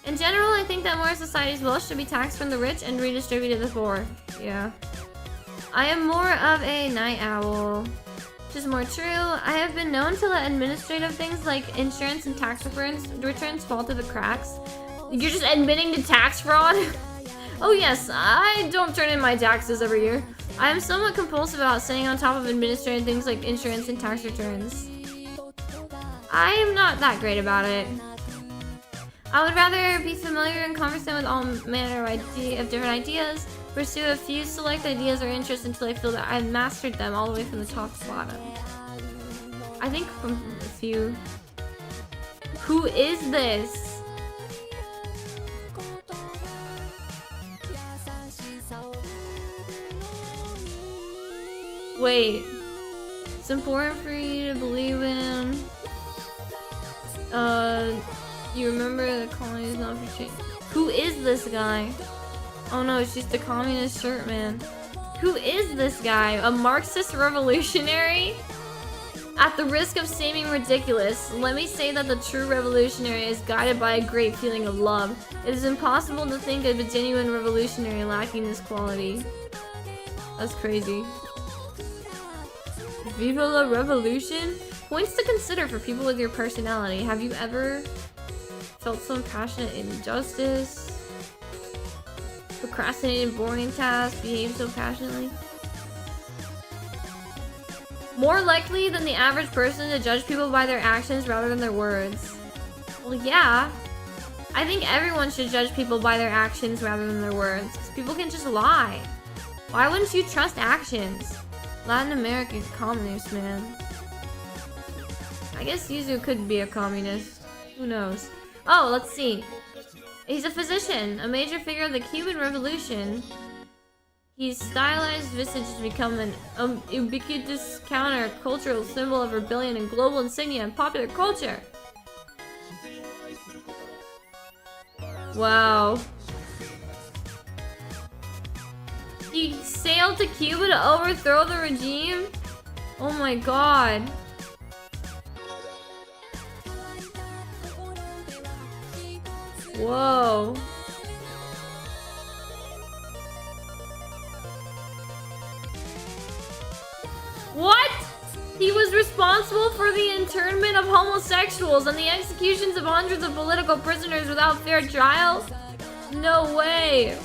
In general, I think that more of society's wealth should be taxed from the rich and redistributed to the poor. Yeah. I am more of a night owl. Which is more true. I have been known to let administrative things like insurance and tax returns fall through the cracks. You're just admitting to tax fraud? Oh yes, I don't turn in my taxes every year. I am somewhat compulsive about staying on top of administrative things like insurance and tax returns. I am not that great about it. I would rather be familiar and conversant with all manner of different ideas, pursue a few select ideas or interests until I feel that I've mastered them all the way from the top to bottom. I think from a few. Who is this? Wait. It's important for you to believe in. You remember the colonies not for change. Who is this guy? Oh no, it's just the communist shirt man. Who is this guy? A Marxist revolutionary? At the risk of seeming ridiculous, let me say that the true revolutionary is guided by a great feeling of love. It is impossible to think of a genuine revolutionary lacking this quality. That's crazy. Viva la revolution? Points to consider for people with your personality. Have you ever felt some passionate injustice? Procrastinated boring tasks, behaved so passionately? More likely than the average person to judge people by their actions rather than their words. Well, yeah. I think everyone should judge people by their actions rather than their words. Because people can just lie. Why wouldn't you trust actions? Latin American communist, man. I guess Yuzu could be a communist. Who knows? Oh, let's see. He's a physician, a major figure of the Cuban Revolution. His stylized visage has become an ubiquitous counter-cultural symbol of rebellion and global insignia in popular culture. Wow. He sailed to Cuba to overthrow the regime? Oh my god. Whoa. What? He was responsible for the internment of homosexuals and the executions of hundreds of political prisoners without fair trial? No way.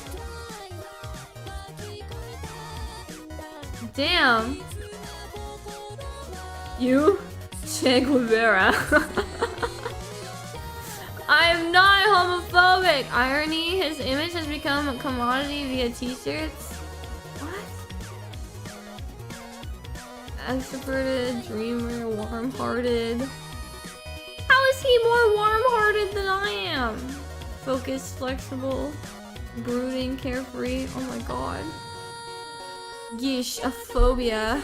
Damn. You? Che Guevara. I am not homophobic. Irony, his image has become a commodity via t-shirts. What? Extroverted, dreamer, warm-hearted. How is he more warm-hearted than I am? Focused, flexible, brooding, carefree. Oh my god. Yeesh, a phobia.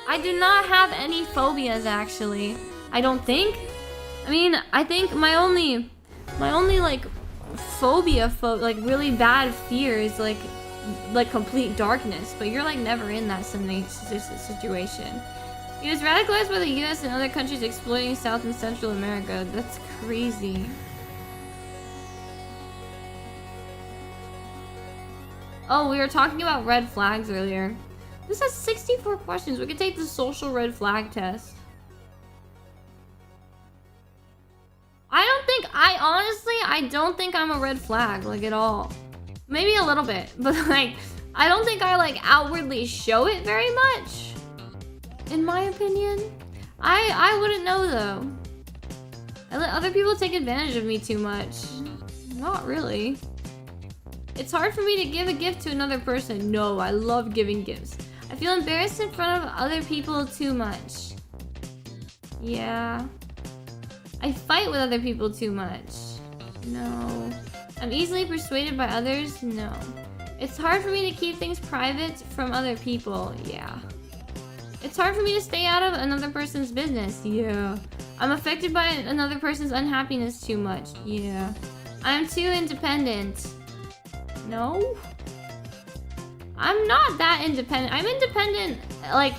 I do not have any phobias, actually. I don't think. I mean, I think my only like phobia, like really bad fear is like complete darkness. But you're like never in that situation. He was radicalized by the U.S. and other countries exploiting South and Central America. That's crazy. Oh, we were talking about red flags earlier. This has 64 questions. We could take the social red flag test. I don't think I'm a red flag, like, at all. Maybe a little bit, but, like, I don't think I, like, outwardly show it very much. In my opinion. I wouldn't know, though. I let other people take advantage of me too much. Not really. It's hard for me to give a gift to another person. No, I love giving gifts. I feel embarrassed in front of other people too much. Yeah. I fight with other people too much. No. I'm easily persuaded by others. No. It's hard for me to keep things private from other people. Yeah. It's hard for me to stay out of another person's business. Yeah. I'm affected by another person's unhappiness too much. Yeah. I'm too independent. No. I'm not that independent. I'm independent, like,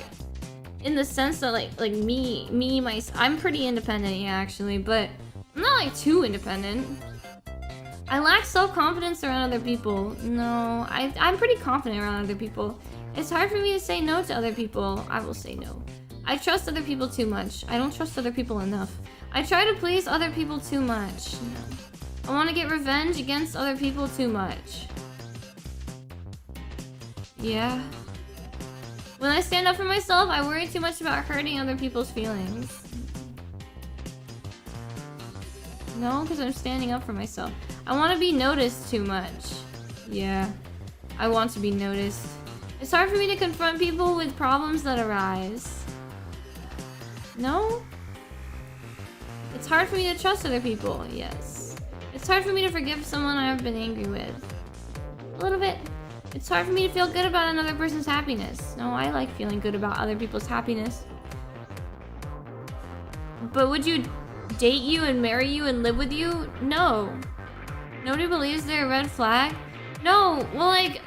in the sense that, like I'm pretty independent, yeah, actually, but I'm not, like, too independent. I lack self-confidence around other people. No, I'm pretty confident around other people. It's hard for me to say no to other people. I will say no. I trust other people too much. I don't trust other people enough. I try to please other people too much. No. I want to get revenge against other people too much. Yeah. When I stand up for myself, I worry too much about hurting other people's feelings. No, because I'm standing up for myself. I want to be noticed too much. Yeah. I want to be noticed. It's hard for me to confront people with problems that arise. No? It's hard for me to trust other people. Yes. It's hard for me to forgive someone I've been angry with. A little bit. It's hard for me to feel good about another person's happiness. No, I like feeling good about other people's happiness. But would you date you and marry you and live with you? No. Nobody believes they're a red flag? No, well, like,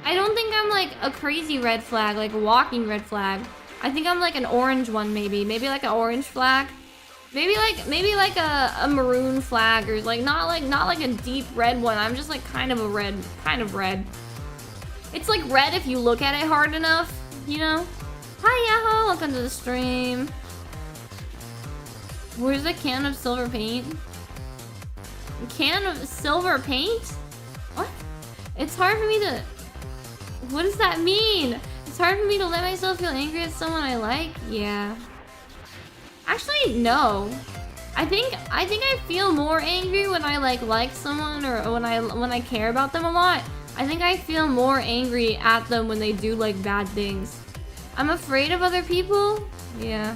I don't think I'm like a crazy red flag, like a walking red flag. I think I'm like an orange one, maybe like an orange flag. Maybe like a maroon flag, or like not like a deep red one. I'm just like kind of red. It's like red if you look at it hard enough, you know? Hi, Yahoo! Welcome to the stream. Where's a can of silver paint? A can of silver paint? What? It's hard for me to... What does that mean? It's hard for me to let myself feel angry at someone I like? Yeah. Actually, no. I think I feel more angry when I like someone, or when I care about them a lot. I think I feel more angry at them when they do like bad things. I'm afraid of other people? Yeah.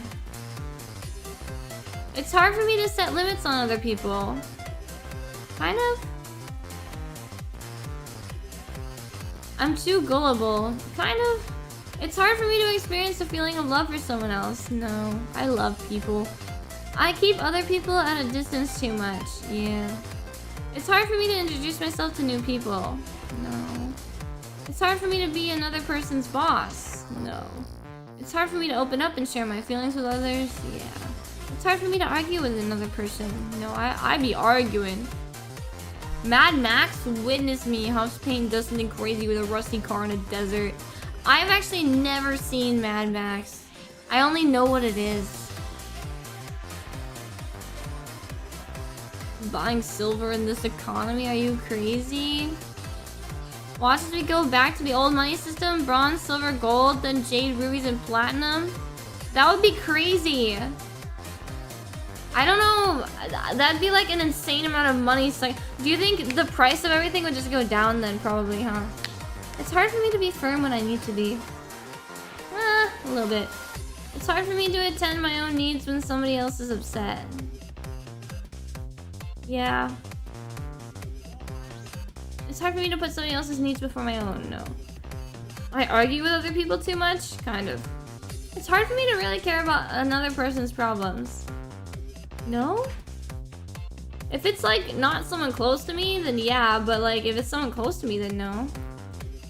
It's hard for me to set limits on other people. Kind of. I'm too gullible. Kind of. It's hard for me to experience a feeling of love for someone else. No, I love people. I keep other people at a distance too much. Yeah. It's hard for me to introduce myself to new people. No. It's hard for me to be another person's boss. No. It's hard for me to open up and share my feelings with others. Yeah. It's hard for me to argue with another person. No, I be arguing. Mad Max, witness me huffs paint does something crazy with a rusty car in a desert. I've actually never seen Mad Max. I only know what it is. Buying silver in this economy? Are you crazy? Watch as we go back to the old money system. Bronze, silver, gold, then jade, rubies, and platinum. That would be crazy. I don't know. That'd be like an insane amount of money. So, do you think the price of everything would just go down then? Probably, huh? It's hard for me to be firm when I need to be. A little bit. It's hard for me to attend my own needs when somebody else is upset. Yeah. It's hard for me to put somebody else's needs before my own. No. I argue with other people too much? Kind of. It's hard for me to really care about another person's problems. No? If it's like not someone close to me, then yeah, but like if it's someone close to me, then no.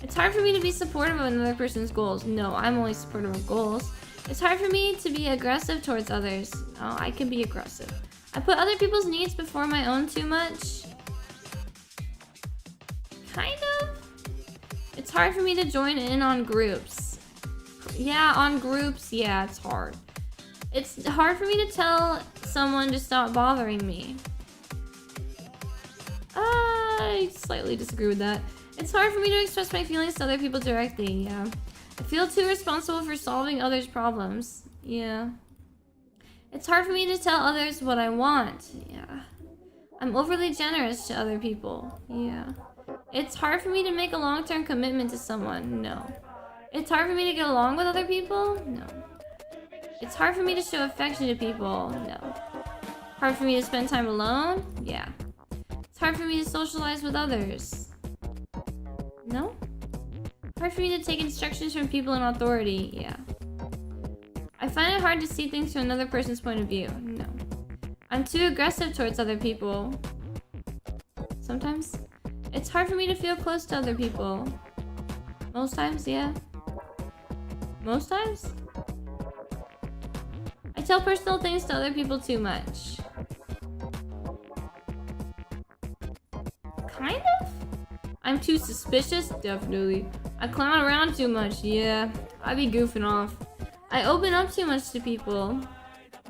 It's hard for me to be supportive of another person's goals. No, I'm only supportive of goals. It's hard for me to be aggressive towards others. Oh, I can be aggressive. I put other people's needs before my own too much. Kind of. It's hard for me to join in on groups. Yeah, on groups, yeah, it's hard. It's hard for me to tell someone to stop bothering me. I slightly disagree with that. It's hard for me to express my feelings to other people directly, yeah. I feel too responsible for solving others' problems, yeah. It's hard for me to tell others what I want, yeah. I'm overly generous to other people, yeah. It's hard for me to make a long-term commitment to someone, no. It's hard for me to get along with other people, no. It's hard for me to show affection to people, no. Hard for me to spend time alone, yeah. It's hard for me to socialize with others. No? Hard for me to take instructions from people in authority, yeah. I find it hard to see things from another person's point of view, no. I'm too aggressive towards other people. Sometimes. It's hard for me to feel close to other people. Most times, yeah. Most times? I tell personal things to other people too much. Kind of? I'm too suspicious? Definitely. I clown around too much, yeah. I be goofing off. I open up too much to people.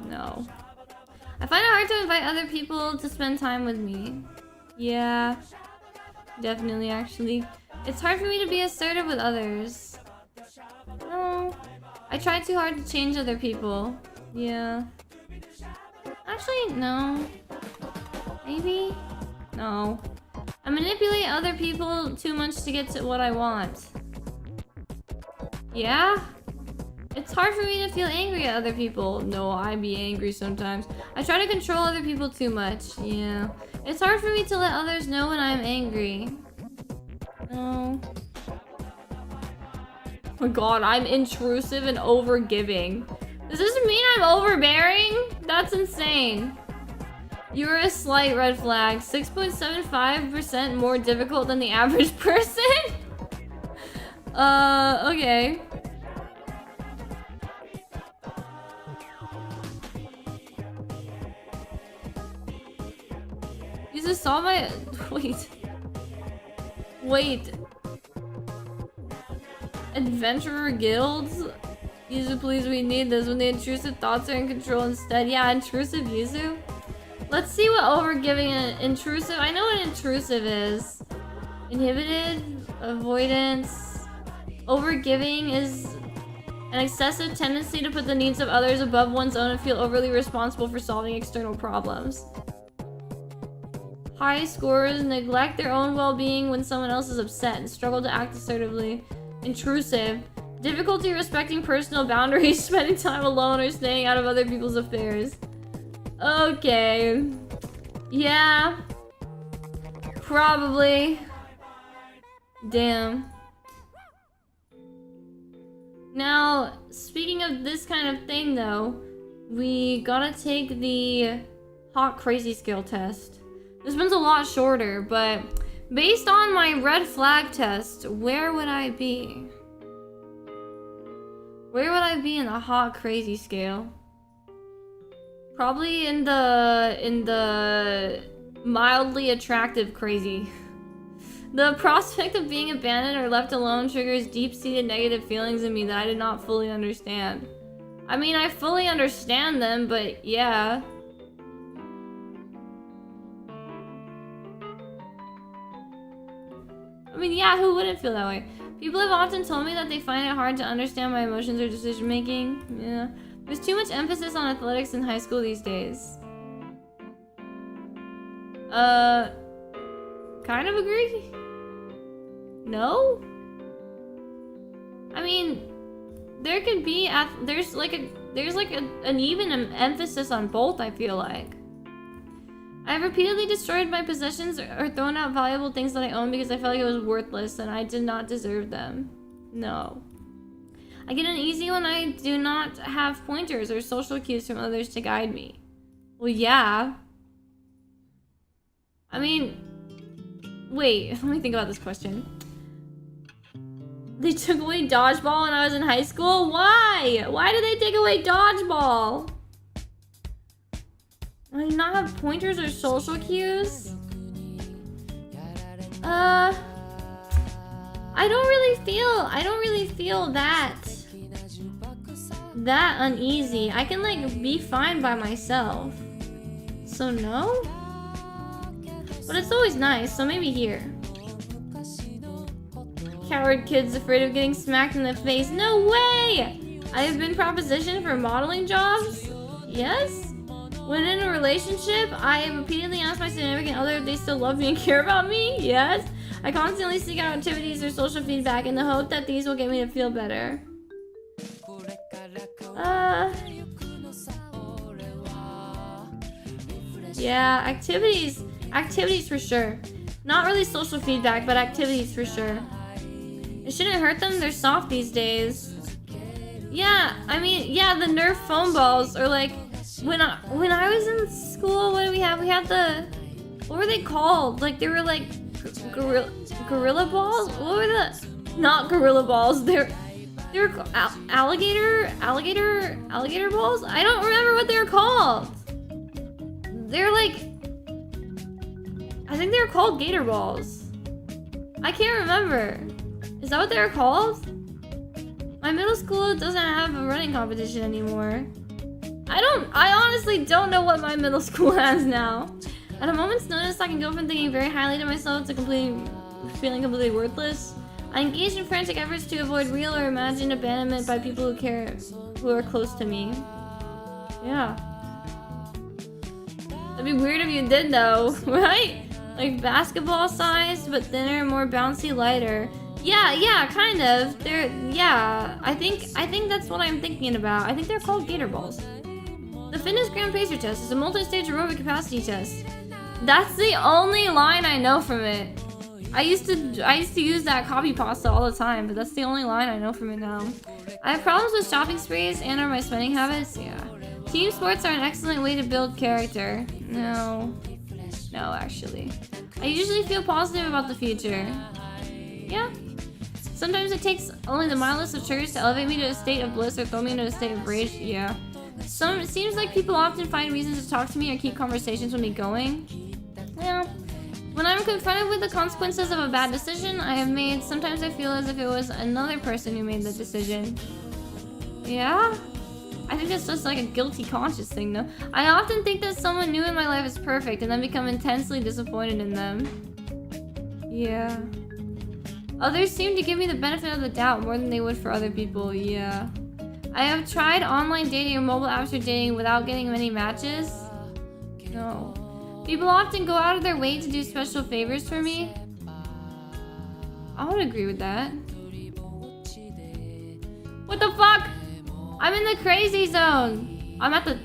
No. I find it hard to invite other people to spend time with me. Yeah. Definitely, actually. It's hard for me to be assertive with others. No. I try too hard to change other people. Yeah. Actually, no. Maybe? No. I manipulate other people too much to get to what I want. Yeah? It's hard for me to feel angry at other people. No, I be angry sometimes. I try to control other people too much. Yeah. It's hard for me to let others know when I'm angry. No. Oh my god, I'm intrusive and overgiving. Does this mean I'm overbearing? That's insane. You're a slight red flag. 6.75% more difficult than the average person? Okay. You just saw my... Wait. Adventurer guilds? Yuzu, please, we need this when the intrusive thoughts are in control instead. Yeah, intrusive Yuzu? Let's see what overgiving and intrusive... I know what intrusive is. Inhibited, avoidance... Overgiving is an excessive tendency to put the needs of others above one's own and feel overly responsible for solving external problems. High scorers neglect their own well-being when someone else is upset and struggle to act assertively. Intrusive. Difficulty respecting personal boundaries, spending time alone, or staying out of other people's affairs. Okay. Yeah. Probably. Damn. Now, speaking of this kind of thing though, we gotta take the hot crazy skill test. This one's a lot shorter, but based on my red flag test, where would I be? Where would I be in the hot crazy scale? Probably in the mildly attractive crazy. The prospect of being abandoned or left alone triggers deep-seated negative feelings in me that I did not fully understand. I mean, I fully understand them, but yeah. I mean, yeah, who wouldn't feel that way? People have often told me that they find it hard to understand my emotions or decision-making. Yeah. There's too much emphasis on athletics in high school these days. Kind of agree? No? I mean, there could be there's like an even emphasis on both, I feel like. I've repeatedly destroyed my possessions or thrown out valuable things that I own because I felt like it was worthless and I did not deserve them. No. I get uneasy when I do not have pointers or social cues from others to guide me. Well, yeah. I mean, wait, let me think about this question. They took away dodgeball when I was in high school? Why? Why did they take away dodgeball? I do not have pointers or social cues? I don't really feel that uneasy. I can like be fine by myself. So no? But it's always nice, so maybe here. Coward kids afraid of getting smacked in the face. No way! I have been propositioned for modeling jobs? Yes? When in a relationship, I have repeatedly asked my significant other if they still love me and care about me? Yes? I constantly seek out activities or social feedback in the hope that these will get me to feel better. Yeah, activities for sure. Not really social feedback, but activities for sure. It shouldn't hurt them, they're soft these days. Yeah, I mean, yeah, the Nerf foam balls, or like, when I was in school, what did we have? We had the, what were they called? Like, they were like, gorilla balls? What were the, not gorilla balls, they were alligator balls? I don't remember what they were called. They're like, I think they were called gator balls. I can't remember. Is that what they were called? My middle school doesn't have a running competition anymore. I honestly don't know what my middle school has now. At a moment's notice, I can go from thinking very highly to myself to feeling completely worthless. I engage in frantic efforts to avoid real or imagined abandonment by people who are close to me. Yeah. That'd be weird if you did though, right? Like basketball sized, but thinner, more bouncy, lighter. Yeah, kind of. I think that's what I'm thinking about. I think they're called gator balls. The Fitness Grand Pacer test is a multi-stage aerobic capacity test. That's the only line I know from it. I used to use that copy pasta all the time, but that's the only line I know from it now. I have problems with shopping sprees and/or my spending habits. Yeah. Team sports are an excellent way to build character. No, actually. I usually feel positive about the future. Yeah. Sometimes it takes only the mildest of triggers to elevate me to a state of bliss or throw me into a state of rage. Yeah. It seems like people often find reasons to talk to me or keep conversations with me going. Yeah. When I'm confronted with the consequences of a bad decision I have made, sometimes I feel as if it was another person who made the decision. Yeah? I think that's just like a guilty conscience thing though. I often think that someone new in my life is perfect and then become intensely disappointed in them. Yeah. Others seem to give me the benefit of the doubt more than they would for other people. Yeah. I have tried online dating or mobile apps for dating without getting many matches. No. People often go out of their way to do special favors for me. I would agree with that. What the fuck? I'm in the crazy zone. I'm at the...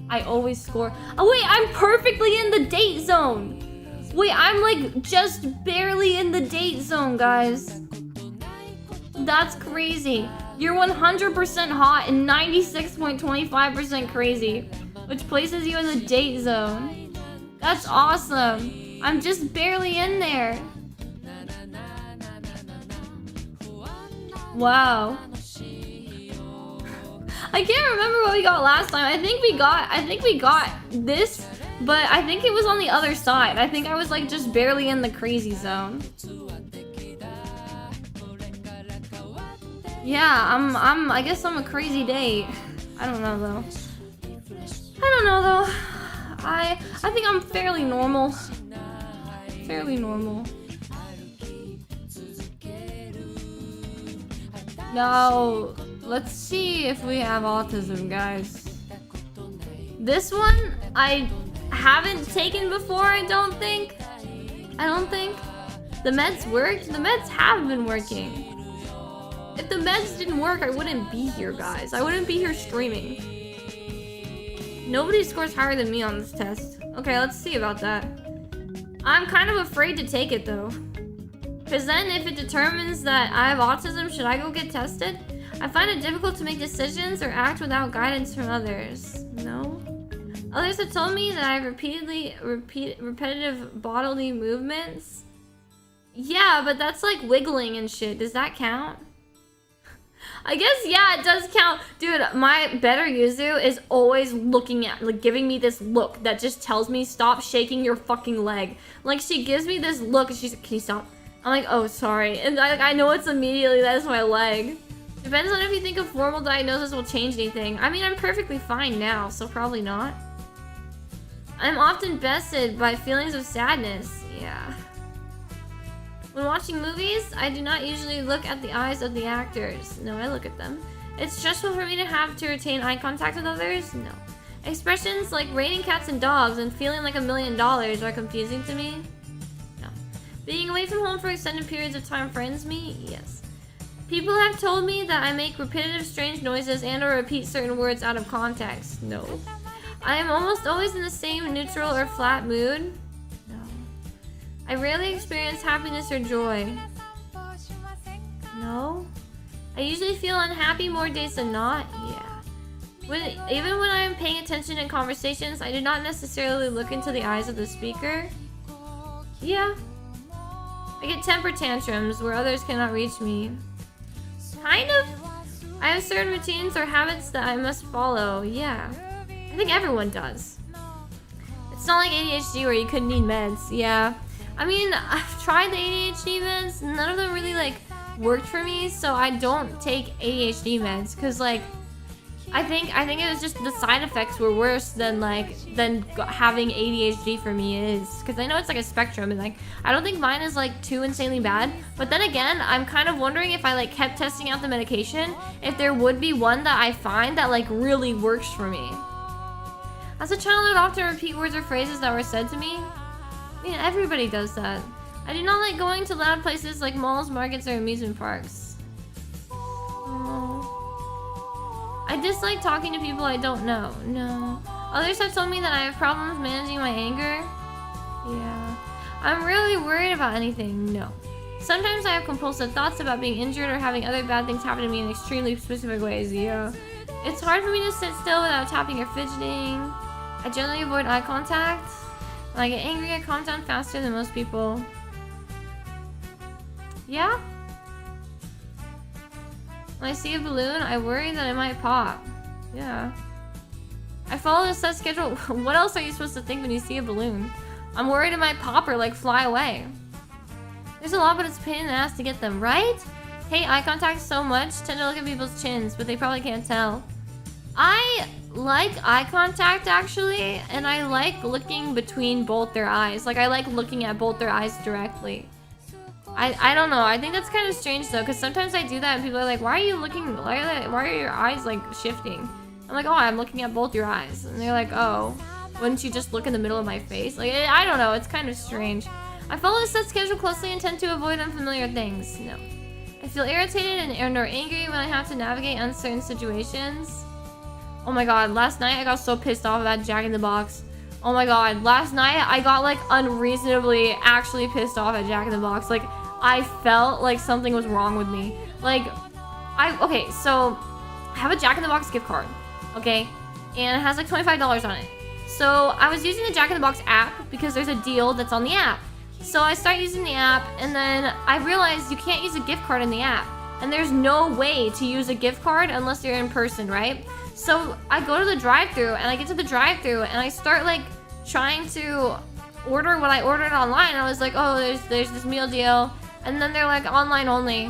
I always score. Oh wait, I'm perfectly in the date zone. Wait, I'm like just barely in the date zone, guys. That's crazy. You're 100% hot and 96.25% crazy, which places you in the date zone. That's awesome. I'm just barely in there. Wow. I can't remember what we got last time. I think we got this, but I think it was on the other side. I think I was like just barely in the crazy zone. Yeah, I guess I'm a crazy date. I don't know though. I think I'm fairly normal. Now, let's see if we have autism, guys. This one I haven't taken before, I don't think. The meds worked? The meds have been working. If the meds didn't work, I wouldn't be here, guys. I wouldn't be here streaming. Nobody scores higher than me on this test. Okay, let's see about that. I'm kind of afraid to take it, though. Because then if it determines that I have autism, should I go get tested? I find it difficult to make decisions or act without guidance from others. No? Others have told me that I have repetitive bodily movements. Yeah, but that's like wiggling and shit. Does that count? I guess, yeah, it does count. Dude, my better Yuzu is always looking at, like, giving me this look that just tells me, stop shaking your fucking leg. Like, she gives me this look and she's like, can you stop? I'm like, oh, sorry. And I know it's immediately that is my leg. Depends on if you think a formal diagnosis will change anything. I mean, I'm perfectly fine now, so probably not. I'm often bested by feelings of sadness. Yeah. When watching movies, I do not usually look at the eyes of the actors. No, I look at them. It's stressful for me to have to retain eye contact with others? No. Expressions like raining cats and dogs and feeling like $1 million are confusing to me? No. Being away from home for extended periods of time frightens me? Yes. People have told me that I make repetitive strange noises and or repeat certain words out of context. No. I am almost always in the same neutral or flat mood. I rarely experience happiness or joy. No? I usually feel unhappy more days than not. Yeah. Even when I am paying attention in conversations, I do not necessarily look into the eyes of the speaker. Yeah. I get temper tantrums where others cannot reach me. Kind of. I have certain routines or habits that I must follow. Yeah. I think everyone does. It's not like ADHD where you couldn't need meds. Yeah. I mean, I've tried the ADHD meds. None of them really, like, worked for me. So I don't take ADHD meds. Because, like, I think it was just the side effects were worse than having ADHD for me is, because I know it's like a spectrum, and like I don't think mine is like too insanely bad. But then again, I'm kind of wondering if I like kept testing out the medication, if there would be one that I find that like really works for me. As a child, I would often repeat words or phrases that were said to me. I mean, everybody does that. I do not like going to loud places like malls, markets, or amusement parks. Oh. I dislike talking to people I don't know. No. Others have told me that I have problems managing my anger. Yeah. I'm really worried about anything. No. Sometimes I have compulsive thoughts about being injured or having other bad things happen to me in extremely specific ways. Yeah. It's hard for me to sit still without tapping or fidgeting. I generally avoid eye contact. When I get angry, I calm down faster than most people. Yeah? When I see a balloon, I worry that it might pop. Yeah. I follow a set schedule. What else are you supposed to think when you see a balloon? I'm worried it might pop or like fly away. There's a lot, but it's a pain in the ass to get them, right? Hate eye contact so much. Tend to look at people's chins, but they probably can't tell. I like eye contact actually, and I like looking between both their eyes. Like I like looking at both their eyes directly. I don't know. I think that's kind of strange though, because sometimes I do that and people are like, why are you looking, why are your eyes like shifting? I'm like, oh, I'm looking at both your eyes. And they're like, oh, wouldn't you just look in the middle of my face? Like, I don't know. It's kind of strange. I follow a set schedule closely and tend to avoid unfamiliar things. No. I feel irritated or angry when I have to navigate uncertain situations. Oh my god, last night I got so pissed off about Jack in the Box. Oh my god, last night I got like unreasonably actually pissed off at Jack in the Box. Like, I felt like something was wrong with me. Like, okay, so I have a Jack in the Box gift card, okay? And it has like $25 on it. So I was using the Jack in the Box app because there's a deal that's on the app. So I start using the app, and then I realized you can't use a gift card in the app. And there's no way to use a gift card unless you're in person, right? So I go to the drive-thru, and I get to the drive-thru, and I start like trying to order what I ordered online. I was like, oh, there's this meal deal. And then they're like online only,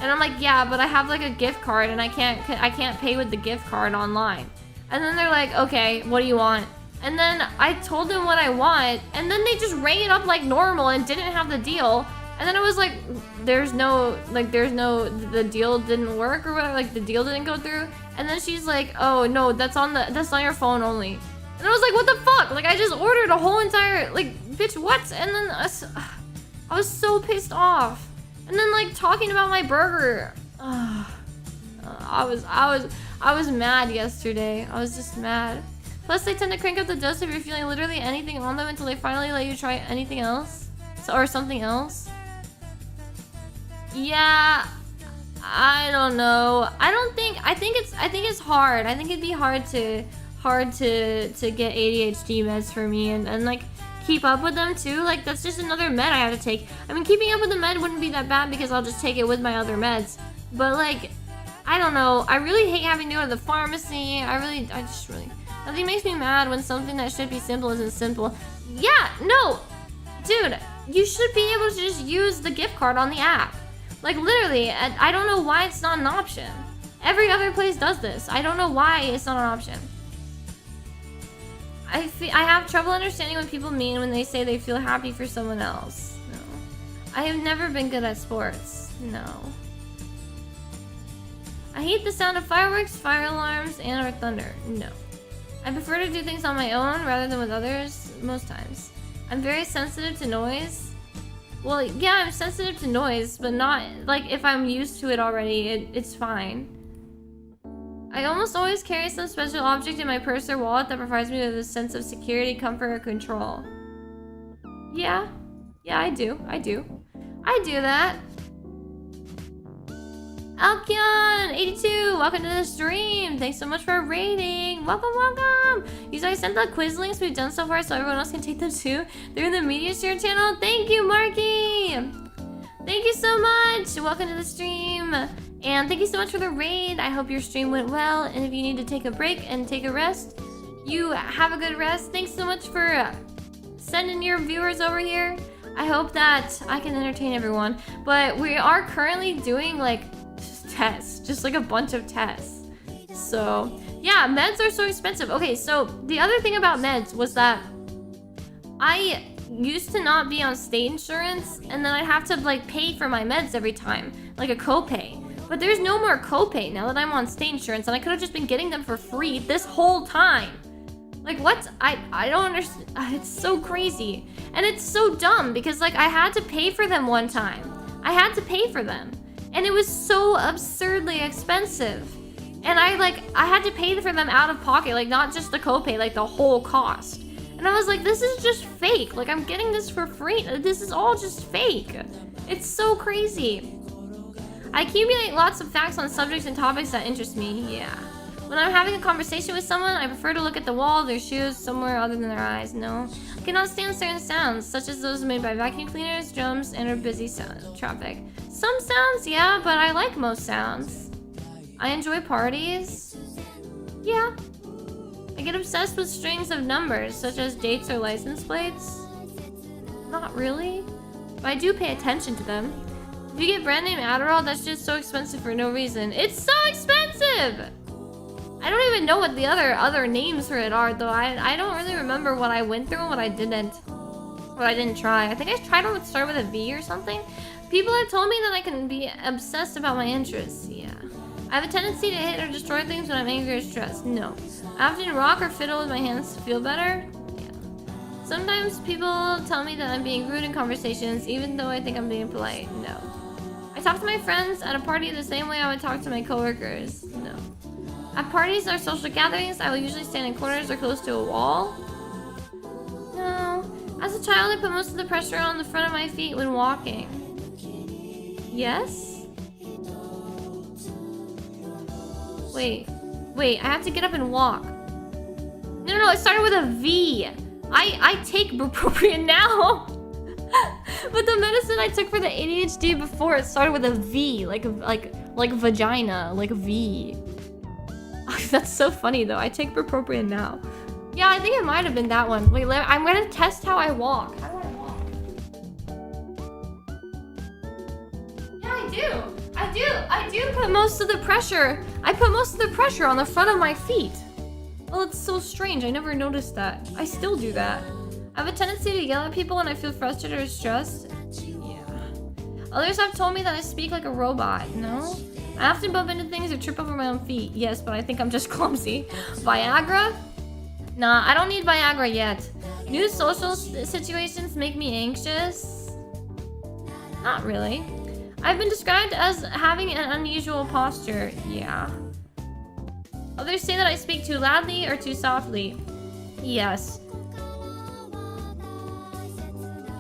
and I'm like, yeah, but I have like a gift card and I can't pay with the gift card online. And then they're like, okay, what do you want? And then I told them what I want, and then they just rang it up like normal and didn't have the deal. And then I was like, the deal didn't work or whatever, like the deal didn't go through. And then she's like, oh no, that's on your phone only. And I was like, what the fuck? Like I just ordered a whole entire, like, bitch, what? And then I was so pissed off. And then like talking about my burger. I was mad yesterday. I was just mad. Plus they tend to crank up the dose if you're feeling literally anything on them until they finally let you try anything else. Or something else. Yeah, I don't know. I think it's hard. I think it'd be hard to get ADHD meds for me and like keep up with them too. Like that's just another med I have to take. I mean, keeping up with the med wouldn't be that bad because I'll just take it with my other meds. But like, I don't know. I really hate having to go to the pharmacy. Nothing makes me mad when something that should be simple isn't simple. Yeah, no, dude, you should be able to just use the gift card on the app. Like literally, I don't know why it's not an option. Every other place does this. I don't know why it's not an option. I have trouble understanding what people mean when they say they feel happy for someone else. No. I have never been good at sports. No. I hate the sound of fireworks, fire alarms, and or thunder. No. I prefer to do things on my own rather than with others most times. I'm very sensitive to noise. Well, yeah, I'm sensitive to noise, but not, like, if I'm used to it already, it's fine. I almost always carry some special object in my purse or wallet that provides me with a sense of security, comfort, or control. Yeah. Yeah, I do. I do that. Alkion82, welcome to the stream. Thanks so much for rating. Welcome, welcome. You guys sent the quiz links we've done so far so everyone else can take them too. They're in the media share channel. Thank you, Marky. Thank you so much. Welcome to the stream. And thank you so much for the raid. I hope your stream went well. And if you need to take a break and take a rest, you have a good rest. Thanks so much for sending your viewers over here. I hope that I can entertain everyone. But we are currently doing like tests, just like a bunch of tests. So, yeah, meds are so expensive. Okay, so the other thing about meds was that I used to not be on state insurance, and then I'd have to like pay for my meds every time, like a copay. But there's no more copay now that I'm on state insurance, and I could have just been getting them for free this whole time. Like, what? I don't understand. It's so crazy. And it's so dumb because like I had to pay for them one time. I had to pay for them. And it was so absurdly expensive. And I had to pay for them out of pocket, like not just the copay, like the whole cost. And I was like, this is just fake. Like, I'm getting this for free. This is all just fake. It's so crazy. I accumulate lots of facts on subjects and topics that interest me. Yeah. When I'm having a conversation with someone, I prefer to look at the wall, their shoes, somewhere other than their eyes. No. I cannot stand certain sounds, such as those made by vacuum cleaners, drums, and or busy traffic. Some sounds, yeah, but I like most sounds. I enjoy parties. Yeah. I get obsessed with strings of numbers, such as dates or license plates. Not really, but I do pay attention to them. If you get brand name Adderall, that's just so expensive for no reason. It's so expensive! I don't even know what the other names for it are, though. I don't really remember what I went through and what I didn't try. I think I tried to start with a V or something. People have told me that I can be obsessed about my interests. Yeah. I have a tendency to hit or destroy things when I'm angry or stressed. No. I often rock or fiddle with my hands to feel better. Yeah. Sometimes people tell me that I'm being rude in conversations, even though I think I'm being polite. No. I talk to my friends at a party the same way I would talk to my coworkers. No. At parties or social gatherings, I will usually stand in corners or close to a wall. No. As a child, I put most of the pressure on the front of my feet when walking. Yes? Wait, I have to get up and walk. No, it started with a V. I take bupropion now. But the medicine I took for the ADHD before, it started with a V, like vagina, like a V. That's so funny though. I take bupropion now. Yeah, I think it might have been that one. Wait, I'm gonna test how I walk. How do I walk? Yeah, I do put most of the pressure. I put most of the pressure on the front of my feet. Well, it's so strange. I never noticed that. I still do that. I have a tendency to yell at people when I feel frustrated or stressed. Yeah. Others have told me that I speak like a robot. No? I often bump into things or trip over my own feet. Yes, but I think I'm just clumsy. Viagra? Nah, I don't need Viagra yet. New social situations make me anxious. Not really. I've been described as having an unusual posture. Yeah. Others say that I speak too loudly or too softly. Yes.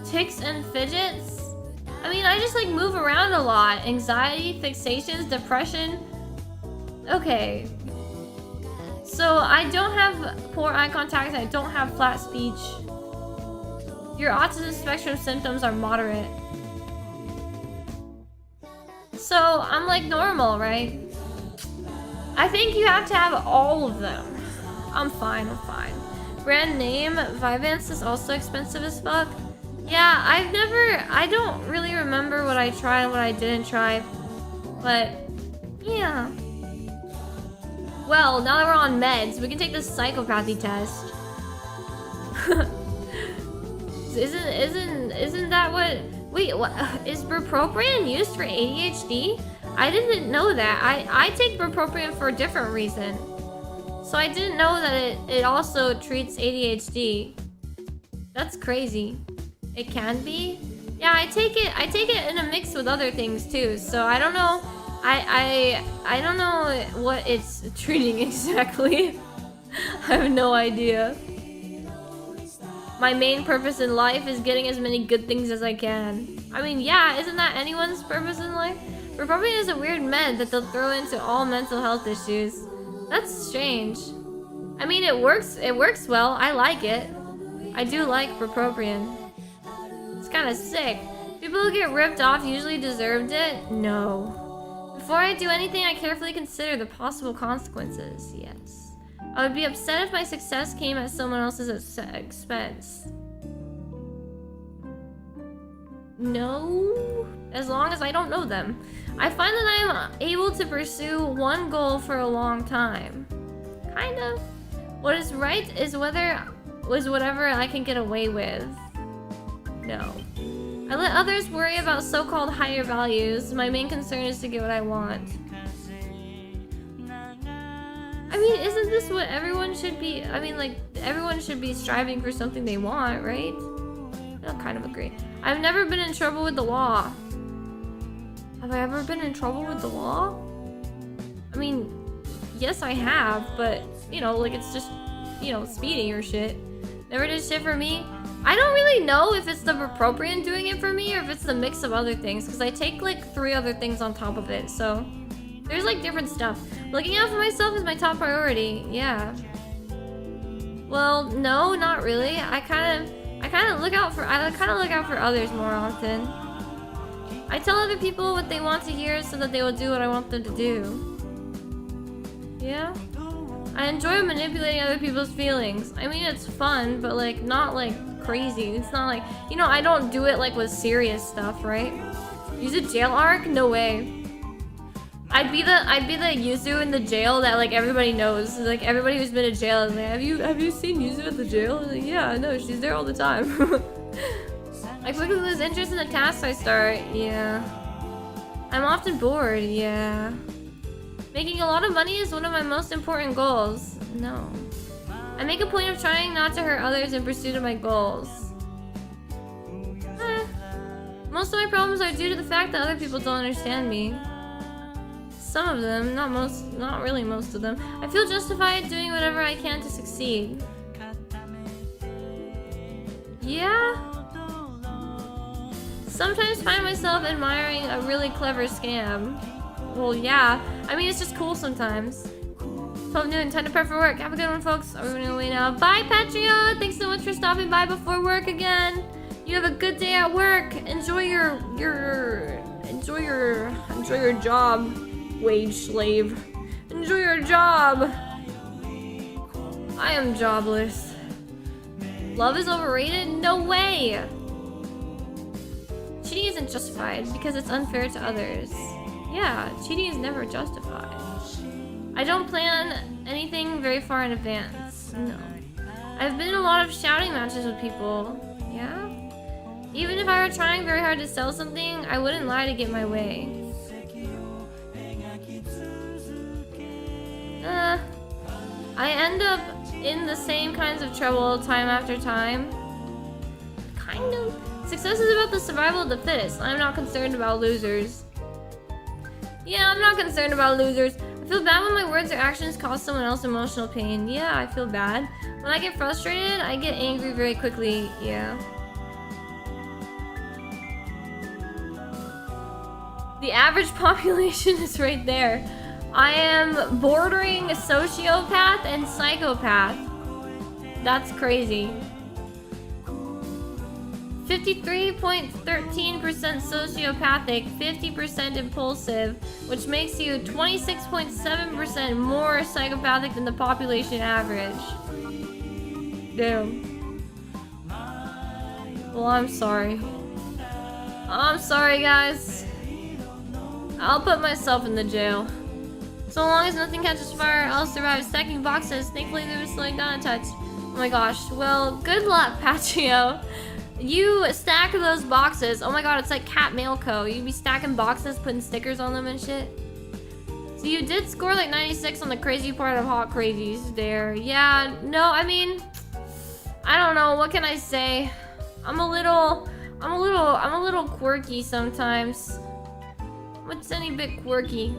Tics and fidgets? I mean, I just like move around a lot. Anxiety, fixations, depression. Okay. So I don't have poor eye contact. I don't have flat speech. Your autism spectrum symptoms are moderate. So I'm like normal, right? I think you have to have all of them. I'm fine. Brand name Vyvanse is also expensive as fuck. Yeah, I don't really remember what I tried and what I didn't try. But, yeah. Well, now that we're on meds, we can take the psychopathy test. Isn't that what... Wait, what? Is bupropion used for ADHD? I didn't know that. I take bupropion for a different reason. So I didn't know that it also treats ADHD. That's crazy. It can be? Yeah, I take it in a mix with other things too. So I don't know. I don't know what it's treating exactly. I have no idea. My main purpose in life is getting as many good things as I can. I mean, yeah, isn't that anyone's purpose in life? Bupropion is a weird med that they'll throw into all mental health issues. That's strange. I mean, it works well. I like it. I do like bupropion. It's kind of sick. People who get ripped off usually deserved it? No. Before I do anything, I carefully consider the possible consequences. Yes. I would be upset if my success came at someone else's expense. No. as long as I don't know them. I find that I am able to pursue one goal for a long time. Kind of. What is right is whatever I can get away with. No. I let others worry about so-called higher values. My main concern is to get what I want. I mean, isn't this what everyone should be? I mean, like, everyone should be striving for something they want, right? I kind of agree. I've never been in trouble with the law. Have I ever been in trouble with the law? I mean, yes I have, but, you know, like, it's just, you know, speeding or shit. Never did shit for me. I don't really know if it's the appropriate doing it for me or if it's the mix of other things, because I take, like, 3 other things on top of it, so... There's, like, different stuff. Looking out for myself is my top priority, yeah. Well, no, not really. I kind of look out for others more often. I tell other people what they want to hear so that they will do what I want them to do. Yeah? I enjoy manipulating other people's feelings. I mean, it's fun, but, like, not, like, crazy. It's not like, you know, I don't do it, like, with serious stuff, right? Use a jail arc? No way. I'd be the Yuzu in the jail that, like, everybody knows. Like, everybody who's been in jail is like, have you seen Yuzu at the jail? I'm like, yeah, no, she's there all the time. I quickly lose interest in the tasks I start. Yeah. I'm often bored. Yeah. Making a lot of money is one of my most important goals. No. I make a point of trying not to hurt others in pursuit of my goals. Most of my problems are due to the fact that other people don't understand me. Some of them, not really most of them. I feel justified doing whatever I can to succeed. Yeah? Sometimes find myself admiring a really clever scam. Well, yeah. I mean, it's just cool sometimes. 12 noon, time to prep for work. Have a good one, folks. Are we running away now? Bye, Patria! Thanks so much for stopping by before work again. You have a good day at work. Enjoy your job. Wage slave. Enjoy your job. I am jobless. Love is overrated? No way! Cheating isn't justified because it's unfair to others. Yeah, cheating is never justified. I don't plan anything very far in advance. No. I've been in a lot of shouting matches with people. Yeah? Even if I were trying very hard to sell something, I wouldn't lie to get my way. I end up in the same kinds of trouble time after time. Kind of. Success is about the survival of the fittest. I'm not concerned about losers. Yeah, I'm not concerned about losers. I feel bad when my words or actions cause someone else emotional pain. Yeah, I feel bad. When I get frustrated, I get angry very quickly. Yeah. The average population is right there. I am bordering a sociopath and psychopath. That's crazy. 53.13% sociopathic, 50% impulsive, which makes you 26.7% more psychopathic than the population average. Damn. Well, I'm sorry. I'm sorry, guys. I'll put myself in the jail. So long as nothing catches fire, I'll survive stacking boxes. Thankfully, they were slowing down a touch. Oh my gosh. Well, good luck, Patrio. You stack those boxes. Oh my god, it's like Cat Mail Co. You'd be stacking boxes, putting stickers on them and shit. So you did score like 96 on the crazy part of Hot Crazies there. Yeah, no, I mean, I don't know. What can I say? I'm a little quirky sometimes. What's any bit quirky?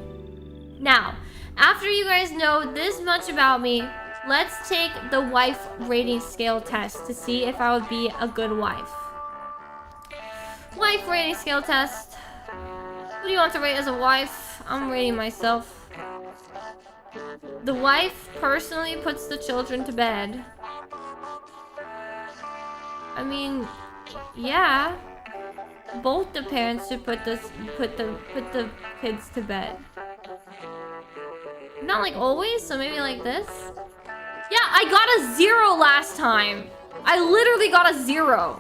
Now, after you guys know this much about me, let's take the wife rating scale test to see if I would be a good wife. Wife rating scale test. Who do you want to rate as a wife? I'm rating myself. The wife personally puts the children to bed. I mean, yeah. Both the parents should put the kids to bed. Not like always, so maybe like this. Yeah, I got a 0 last time. I literally got a 0.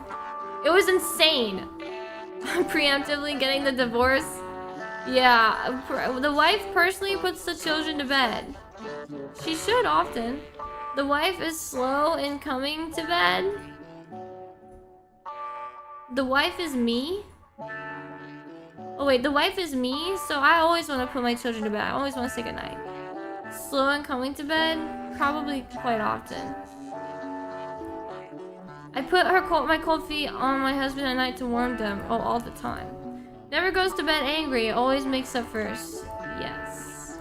It was insane. Preemptively getting the divorce. Yeah, the wife personally puts the children to bed. She should often. The wife is slow in coming to bed. The wife is me? Oh wait, the wife is me, so I always want to put my children to bed. I always want to say goodnight. Slow in coming to bed? Probably quite often. I put my cold feet on my husband at night to warm them. Oh, all the time. Never goes to bed angry. Always makes up first. Yes.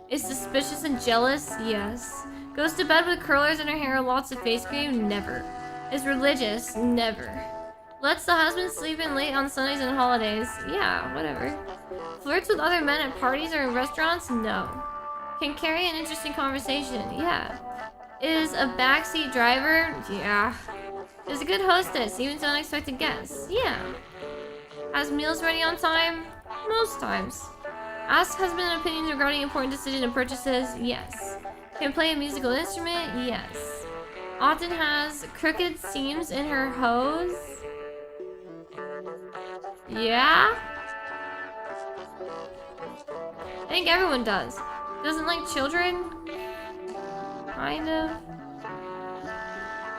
Is suspicious and jealous? Yes. Goes to bed with curlers in her hair, lots of face cream? Never. Is religious? Never. Lets the husband sleep in late on Sundays and holidays? Yeah, whatever. Flirts with other men at parties or in restaurants? No. Can carry an interesting conversation? Yeah. Is a backseat driver? Yeah. Is a good hostess, even to unexpected guests? Yeah. Has meals ready on time? Most times. Asks husband opinions regarding important decisions and purchases? Yes. Can play a musical instrument? Yes. Often has crooked seams in her hose? Yeah? I think everyone does. Doesn't like children? Kind of.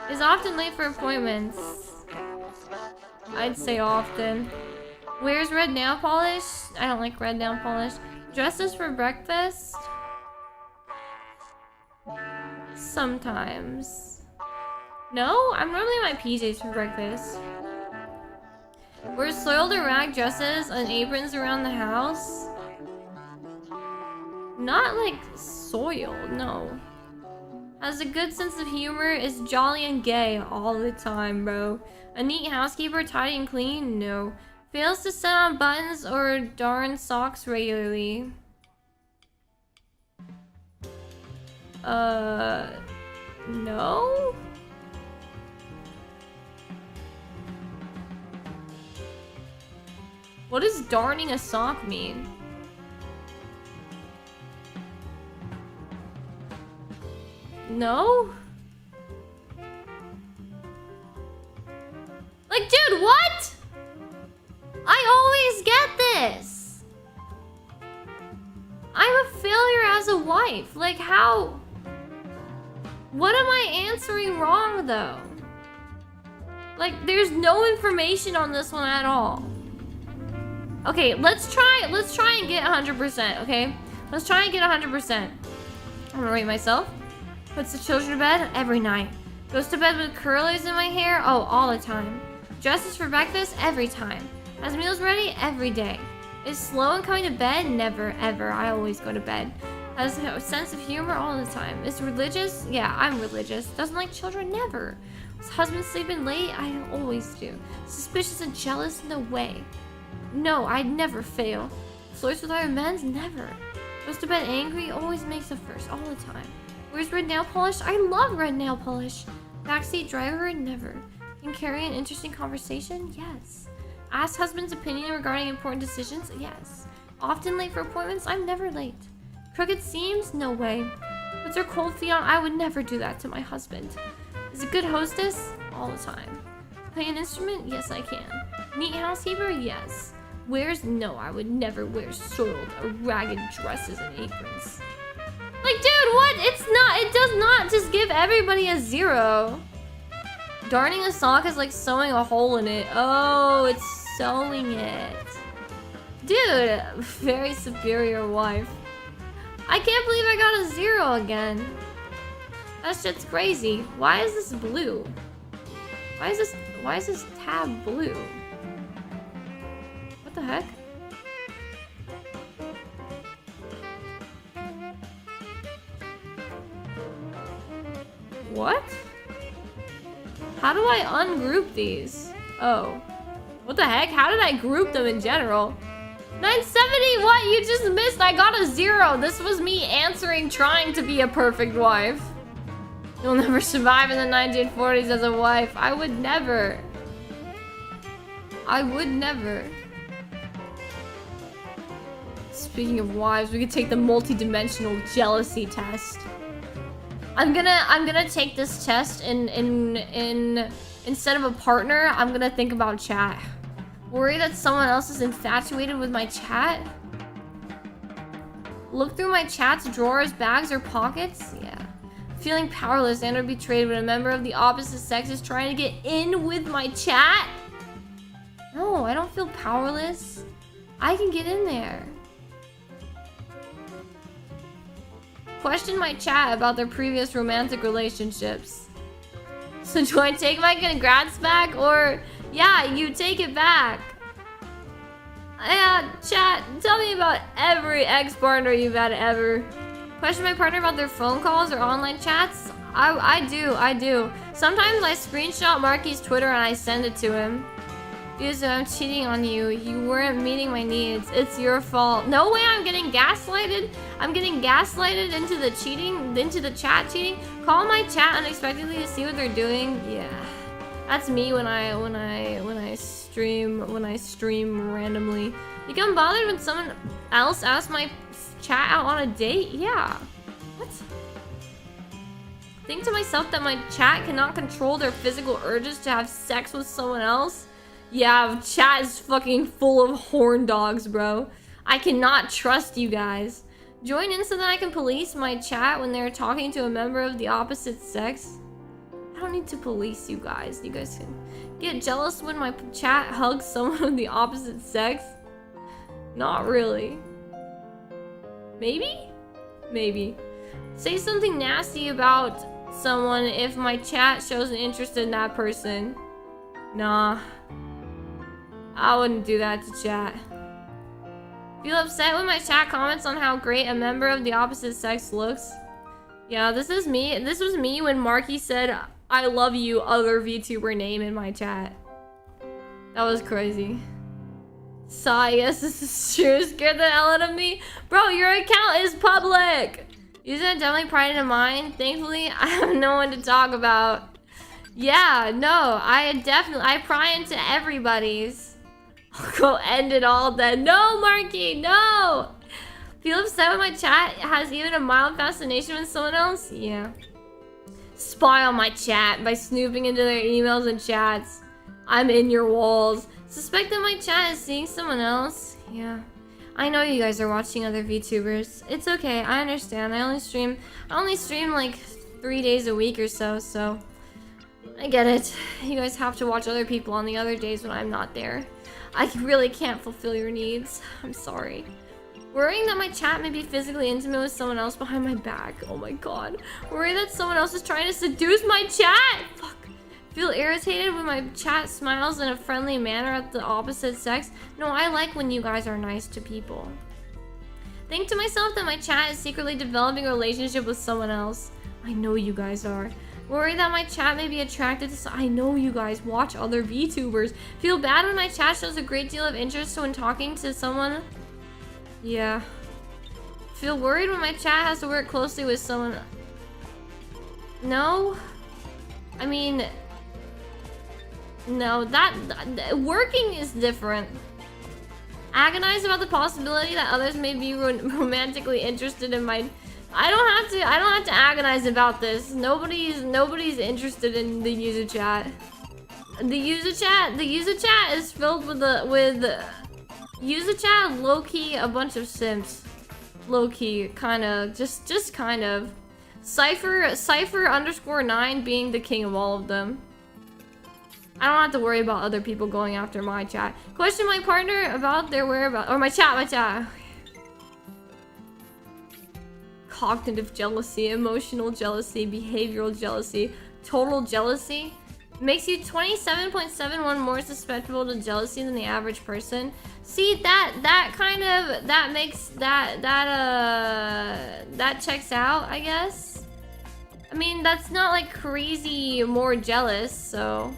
Is often late for appointments. I'd say often. Wears red nail polish? I don't like red nail polish. Dresses for breakfast? Sometimes. No? I'm normally in my PJs for breakfast. Wears soiled or rag dresses and aprons around the house? Not like soiled, no. Has a good sense of humor, is jolly and gay all the time, bro. A neat housekeeper, tidy and clean? No. Fails to set on buttons or darn socks regularly. No? What does darning a sock mean? No? Like, dude, what? I always get this. I'm a failure as a wife. Like, how? What am I answering wrong, though? Like, there's no information on this one at all. Okay, let's try and get 100%, okay? Let's try and get 100%. I'm gonna rate myself. Puts the children to bed every night. Goes to bed with curlers in my hair? Oh, all the time. Dresses for breakfast? Every time. Has meals ready? Every day. Is slow in coming to bed? Never, ever. I always go to bed. Has a sense of humor? All the time. Is religious? Yeah, I'm religious. Doesn't like children? Never. Does husband sleeping late? I always do. Suspicious and jealous? No way. No, I'd never fail. Flirts with other men? Never. Goes to bed angry? Always makes a first. All the time. Wears red nail polish? I love red nail polish. Backseat driver? Never. Can carry an interesting conversation? Yes. Ask husband's opinion regarding important decisions? Yes. Often late for appointments? I'm never late. Crooked seams? No way. Puts her cold feet on? I would never do that to my husband. Is a good hostess? All the time. Play an instrument? Yes, I can. Neat housekeeper? Yes. Wears? No, I would never wear soiled or ragged dresses and aprons. Like, dude, what? It does not just give everybody a 0. Darning a sock is like sewing a hole in it. Oh, it's sewing it. Dude, very superior wife. I can't believe I got a 0 again. That shit's crazy. Why is this blue? Why is this tab blue? What the heck? What? How do I ungroup these? Oh. What the heck? How did I group them in general? 970, what? You just missed. I got a 0. This was me answering, trying to be a perfect wife. You'll never survive in the 1940s as a wife. I would never. I would never. Speaking of wives, we could take the multi-dimensional jealousy test. I'm gonna take this test in instead of a partner, I'm gonna think about chat. Worry that someone else is infatuated with my chat? Look through my chat's drawers, bags, or pockets? Yeah. Feeling powerless and or betrayed when a member of the opposite sex is trying to get in with my chat? No, I don't feel powerless. I can get in there. Question my chat about their previous romantic relationships. So do I take my congrats back, or yeah, you take it back? Yeah, chat, tell me about every ex-partner you've had ever. Question my partner about their phone calls or online chats? I do. Sometimes I screenshot Marky's Twitter and I send it to him. Because I'm cheating on you. You weren't meeting my needs. It's your fault. No way I'm getting gaslighted. I'm getting gaslighted into the cheating, into the chat cheating. Call my chat unexpectedly to see what they're doing. Yeah. That's me when I stream randomly. You get bothered when someone else asks my chat out on a date? Yeah. What? Think to myself that my chat cannot control their physical urges to have sex with someone else? Yeah, chat is fucking full of horn dogs, bro. I cannot trust you guys. Join in so that I can police my chat when they're talking to a member of the opposite sex. I don't need to police you guys. You guys can get jealous when my chat hugs someone of the opposite sex. Not really. Maybe? Maybe. Say something nasty about someone if my chat shows an interest in that person. Nah. I wouldn't do that to chat. Feel upset when my chat comments on how great a member of the opposite sex looks? Yeah, this is me. This was me when Marky said, I love you, other VTuber name in my chat. That was crazy. Sigh, yes, this is true. Scared the hell out of me. Bro, your account is public. Using it definitely pride into mine. Thankfully, I have no one to talk about. Yeah, no, I pry into everybody's. I'll go end it all then. No, Marky, no! Feel upset when my chat has even a mild fascination with someone else? Yeah. Spy on my chat by snooping into their emails and chats. I'm in your walls. Suspect that my chat is seeing someone else? Yeah. I know you guys are watching other VTubers. It's okay, I understand. I only stream like 3 days a week or so I get it. You guys have to watch other people on the other days when I'm not there. I really can't fulfill your needs. I'm sorry. Worrying that my chat may be physically intimate with someone else behind my back. Oh my god. Worry that someone else is trying to seduce my chat. Fuck. Feel irritated when my chat smiles in a friendly manner at the opposite sex. No, I like when you guys are nice to people. Think to myself that my chat is secretly developing a relationship with someone else. I know you guys are. Worry that my chat may be attracted to I know you guys watch other VTubers. Feel bad when my chat shows a great deal of interest when talking to someone. Yeah. Feel worried when my chat has to work closely with someone. No. I mean, no, that working is different. Agonize about the possibility that others may be romantically interested in my. I don't have to agonize about this. Nobody's interested in the user chat. The user chat is filled with user chat low-key a bunch of simps. Low-key, kinda, just kind of. Cypher _9 being the king of all of them. I don't have to worry about other people going after my chat. Question my partner about their whereabouts, or my chat. Cognitive jealousy, emotional jealousy, behavioral jealousy, total jealousy makes you 27.71 more susceptible to jealousy than the average person. See, that checks out, I guess. I mean, that's not like crazy more jealous, so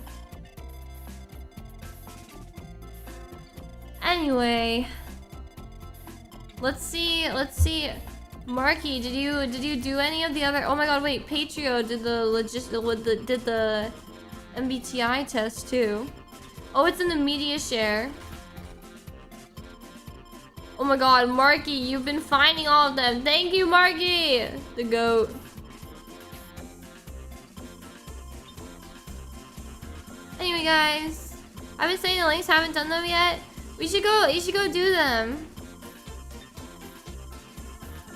anyway, let's see. Marky, did you do any of the other? Oh my god, wait, Patrio did the MBTI test too. Oh, it's in the media share. Oh my god, Marky, you've been finding all of them. Thank you, Marky, the goat. Anyway, guys, I've been saying the links, haven't done them yet. We should go. You should go do them.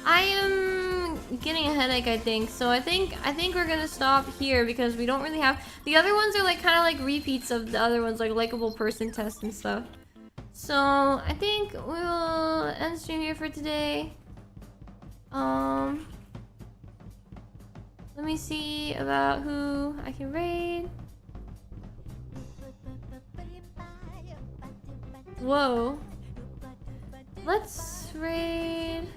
I am getting a headache, I think. So I think we're gonna stop here because we don't really have. The other ones are like kind of like repeats of the other ones, like likable person test and stuff. So I think we'll end the stream here for today. Let me see about who I can raid. Whoa. Let's raid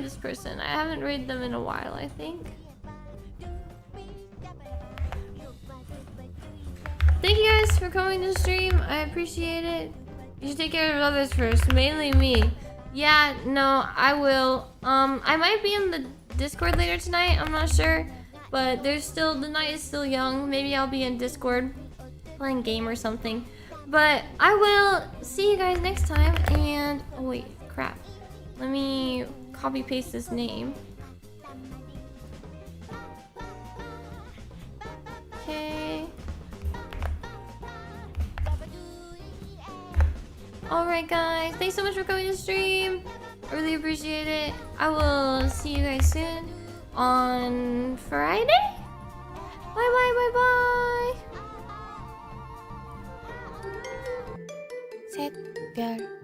this person. I haven't raided them in a while, I think. Thank you guys for coming to the stream. I appreciate it. You should take care of others first, mainly me. Yeah, no, I will. I might be in the Discord later tonight. I'm not sure, but the night is still young. Maybe I'll be in Discord playing game or something. But I will see you guys next time. And oh wait, crap. Let me copy paste this name. Okay. Alright guys, thanks so much for coming to stream. I really appreciate it. I will see you guys soon on Friday. Bye bye bye bye. 셋별